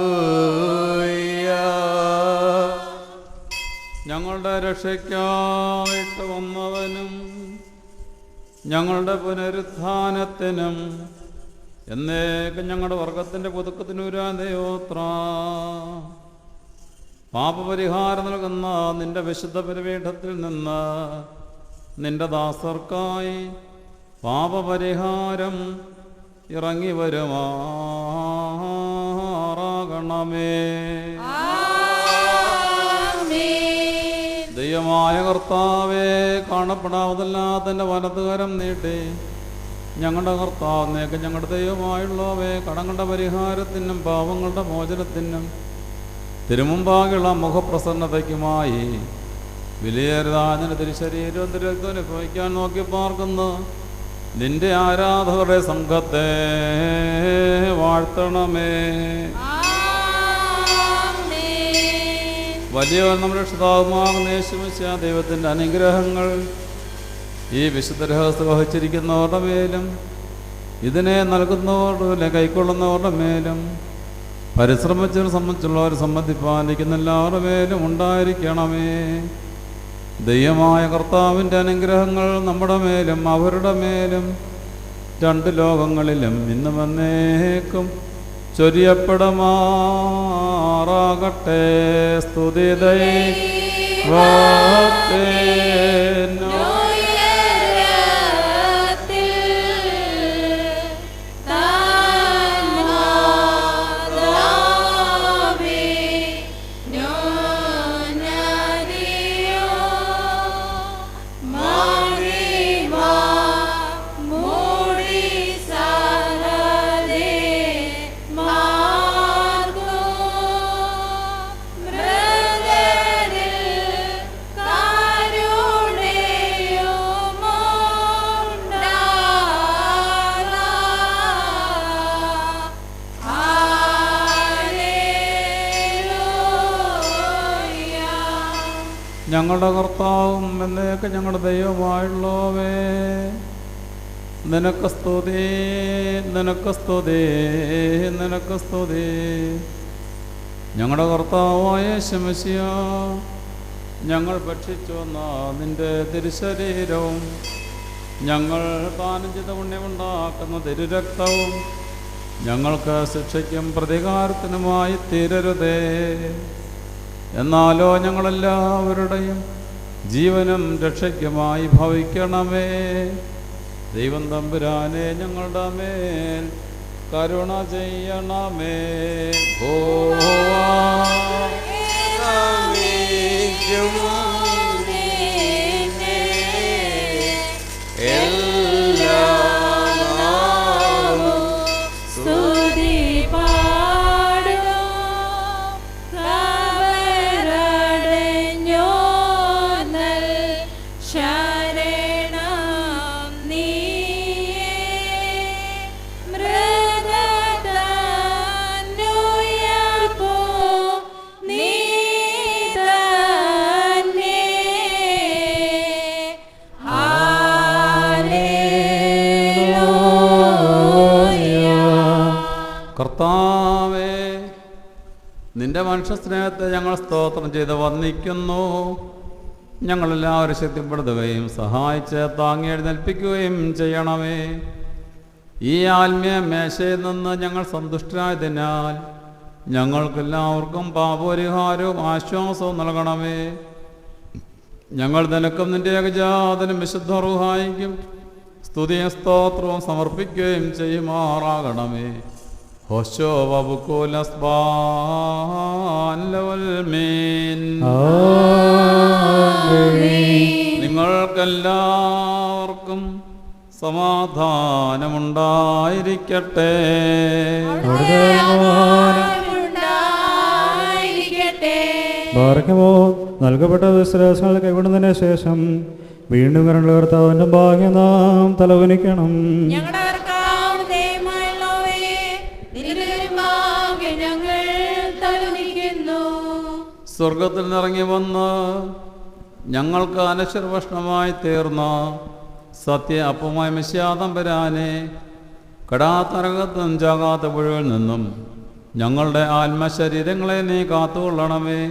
ഹല്ലേലൂയ. ഞങ്ങളുടെ രക്ഷയ്ക്കായിട്ട് വന്നവനും ഞങ്ങളുടെ പുനരുത്ഥാനത്തിനും എന്നേക്കും ഞങ്ങളുടെ വർഗത്തിൻ്റെ പുതുക്കത്തിനൂരാന്തയോത്ര പാപപരിഹാരം നൽകുന്ന നിന്റെ വിശുദ്ധ പരിപീഠത്തിൽ നിന്ന് നിന്റെ ദാസർക്കായി പാപപരിഹാരം ഇറങ്ങി വരുമാറാകണമേ. ദൈവമായ കർത്താവേ, കാണപ്പെടാവതല്ലാത്തൻ്റെ വലതുകരം നീട്ടി ഞങ്ങളുടെ കർത്താവിനേക്ക് ഞങ്ങളുടെ ദൈവമായുള്ളവേ, കടങ്ങളുടെ പരിഹാരത്തിനും പാവങ്ങളുടെ മോചനത്തിനും തിരുമുമ്പാകെയുള്ള മുഖപ്രസന്നതയ്ക്കുമായി വിലയേറിയ തിരുശരീരവും തിരുരക്തവും അനുഭവിക്കാൻ നോക്കി പാർക്കുന്നു നിന്റെ ആരാധകരുടെ സംഘത്തെ വാഴ്ത്തണമേ. വലിയ നമ്മുടെ രക്ഷിതാവുമാകുന്ന യേശുമിശിഹാ ദൈവത്തിൻ്റെ അനുഗ്രഹങ്ങൾ ഈ വിശുദ്ധ രഹസ്യം വഹിച്ചിരിക്കുന്നവരുടെ മേലും ഇതിനെ നൽകുന്നവരുടെ കൈക്കൊള്ളുന്നവരുടെ മേലും പരിശ്രമിച്ചവരെ സംബന്ധിച്ചുള്ളവർ സംബന്ധിപ്പാലിക്കുന്ന എല്ലാവരുടെ മേലും ഉണ്ടായിരിക്കണമേ. ദൈവമായ കർത്താവിൻ്റെ അനുഗ്രഹങ്ങൾ നമ്മുടെ മേലും അവരുടെ മേലും രണ്ട് ലോകങ്ങളിലും ഇന്നും എന്നേക്കും ചൊരിയപ്പെടുമാറാകട്ടെ. സ്തുതിതൈ ഞങ്ങളുടെ കർത്താവും എന്നേക്ക് ഞങ്ങളുടെ ദൈവമായുള്ളവേ, നിനക്ക് സ്തുതി, നിനക്ക് സ്തുതി, നിനക്ക് സ്തുതി. ഞങ്ങളുടെ കർത്താവായ യേശുമിശിഹാ, ഞങ്ങൾ ഭക്ഷിച്ചു വന്ന നിന്റെ തിരുശരീരവും ഞങ്ങൾ പാനം ചെയ്ത പുണ്യമുണ്ടാക്കുന്ന തിരുരക്തവും ഞങ്ങൾക്ക് ശിക്ഷയ്ക്കും പ്രതികാരത്തിനുമായി തീരരുതേ. എന്നാലോ ഞങ്ങളെല്ലാവരുടെയും ജീവനും രക്ഷയ്ക്കുമായി ഭവിക്കണമേ. ദൈവം തമ്പുരാനെ ഞങ്ങളുടെ മേൽ കരുണ ചെയ്യണമേ. കർത്താവേ, നിന്റെ മനുഷ്യസ്നേഹത്തെ ഞങ്ങൾ സ്തോത്രം ചെയ്ത് വന്ദിക്കുന്നു. ഞങ്ങളെല്ലാവരും ശക്തിപ്പെടുത്തുകയും സഹായിച്ച് താങ്ങി എഴുന്നേൽപ്പിക്കുകയും ചെയ്യണമേ. ഈ ആത്മീയ മേശയിൽ നിന്ന് ഞങ്ങൾ സന്തുഷ്ടരായതിനാൽ ഞങ്ങൾക്കെല്ലാവർക്കും പാപപരിഹാരവും ആശ്വാസവും നൽകണമേ. ഞങ്ങൾ നിനക്കും നിന്റെ ഏകജാതനും വിശുദ്ധ റൂഹായിക്കും സ്തുതിയും സ്തോത്രവും സമർപ്പിക്കുകയും ചെയ്യുമാറാകണമേ. ഹോശോ നിങ്ങൾക്കെല്ലാവർക്കും സമാധാനമുണ്ടായിരിക്കട്ടെ. ഭാഗ്യമോ നൽകപ്പെട്ട വിശ്വാസങ്ങൾ കൈകൊണ്ടതിന് ശേഷം വീണ്ടും കരണ്ട കർത്താവിന്റെ ഭാഗ്യം നാം തലവനിക്കണം. സ്വർഗത്തിൽ നിറങ്ങി വന്ന് ഞങ്ങൾക്ക് അനശ്വരഭക്ഷണമായി തീർന്ന സത്യ അപ്പമായ മിശിഹാ തമ്പുരാനെ, കെടാത്തരകത്തും ചാകാത്ത പുഴയിൽ നിന്നും ഞങ്ങളുടെ ആത്മശരീരങ്ങളെ നീ കാത്തുകൊള്ളണമേ.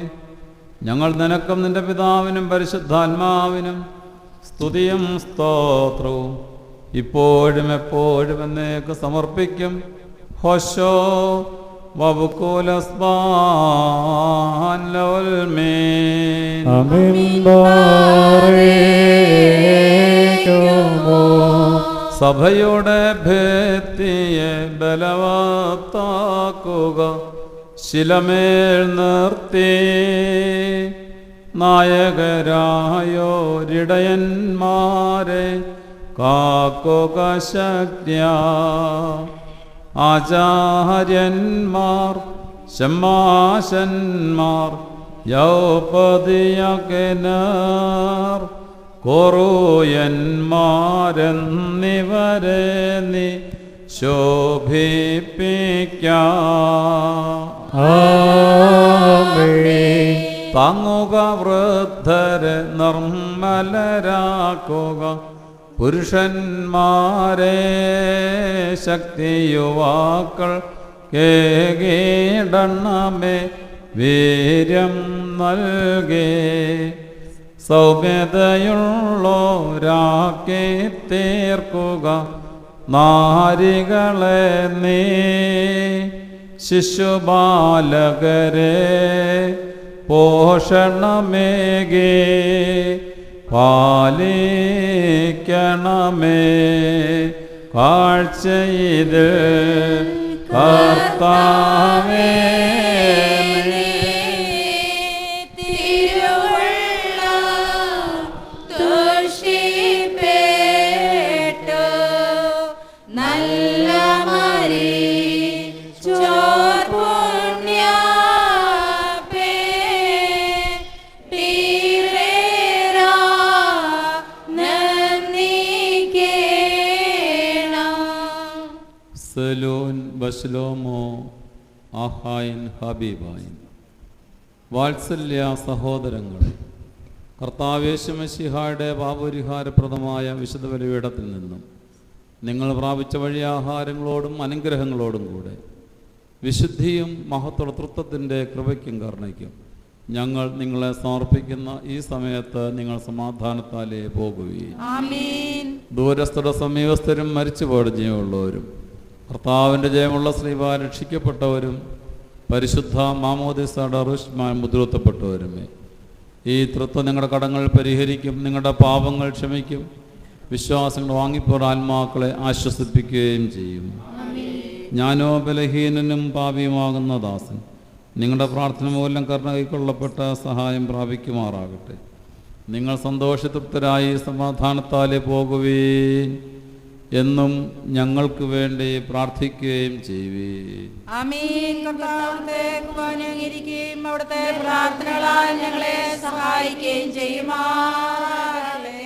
ഞങ്ങൾ നിനക്കും നിന്റെ പിതാവിനും പരിശുദ്ധാത്മാവിനും സ്തുതിയും സ്തോത്രവും ഇപ്പോഴും എപ്പോഴും എന്നേക്ക് സമർപ്പിക്കും. ഹോശോ വബുക്കുലസ്ബാൻ ലവൽമീൻ. ആമേൻ. ബാറേക്കുമോ. സഭയുടെ ഭിത്തിയെ ബലവത്താക്കുക, ശിലമേൽ നിർത്തി നായകരായോരിടയന്മാരെ കാക്കുക ശക്തിയാ. ആചാര്യന്മാർ ശമ്മാശന്മാർ യൗപതിയകനർ കൊറൂയന്മാരെന്നിവരെ നീ ശോഭിപ്പിക്കാം. ആമേൻ. താങ്ങുക വൃദ്ധരെ, നിർമ്മലരാക്കുക പുരുഷന്മാരെ, ശക്തി യുവാക്കൾ കേകീടണമേ, വീര്യം നൽകേ സൗമ്യതയുള്ളോരാക്കി തീർക്കുക നാരികളെ നീ. ശിശുബാലകരെ പോഷണമേകേ പാലിക്കണമേ. കാഴ്ചയിത് കർത്താവേ സെലൂൻ ബശ്ലോമോ ആഹായിൻ ഹബീബായിൻ. വാത്സല്യ സഹോദരങ്ങളെ, കർത്താവേശുമശിഹായുടെ പാപപരിഹാരപ്രദമായ വിശുദ്ധ ബലിപീഠത്തിൽ നിന്നും നിങ്ങൾ പ്രാപിച്ച വഴി ആഹാരങ്ങളോടും അനുഗ്രഹങ്ങളോടും കൂടെ വിശുദ്ധിയും മഹത്വതൃത്വത്തിൻ്റെ കൃപയ്ക്കും കരുണയ്ക്കും ഞങ്ങൾ നിങ്ങളെ സമർപ്പിക്കുന്ന ഈ സമയത്ത് നിങ്ങൾ സമാധാനത്താലേ പോകുകയും ദൂരസ്ഥരുടെ സമീപസ്ഥരും മരിച്ചുപോയ ജീവനുള്ളവരും കർത്താവിൻ്റെ ജയമുള്ള ശ്രീവാ രക്ഷിക്കപ്പെട്ടവരും പരിശുദ്ധ മാമോദിസയുടെ റുഷ്മാൻ മുദ്രത്തപ്പെട്ടവരുമേ, ഈ തൃത്വം നിങ്ങളുടെ കടങ്ങൾ പരിഹരിക്കും, നിങ്ങളുടെ പാപങ്ങൾ ക്ഷമിക്കും, വിശ്വാസങ്ങൾ വാങ്ങിപ്പോർ ആത്മാക്കളെ ആശ്വസിപ്പിക്കുകയും ചെയ്യും. ഞാനോ ബലഹീനനും പാപിയുമാകുന്ന ദാസൻ നിങ്ങളുടെ പ്രാർത്ഥന മൂലം കരുണ കൈക്കൊള്ളപ്പെട്ട സഹായം പ്രാപിക്കുമാറാകട്ടെ. നിങ്ങൾ സന്തോഷതൃപ്തരായി സമാധാനത്താലെ പോകുകയും എന്നും ഞങ്ങൾക്ക് വേണ്ടി പ്രാർത്ഥിക്കുകയും ചെയ്യുവീൻ. ആമീൻ. കർത്താവിലേക്ക് അനുകരിക്കുകയും അവിടുത്തെ പ്രാർത്ഥനകളാൽ ഞങ്ങളെ സഹായിക്കുകയും ചെയ്യുമാറാകട്ടെ.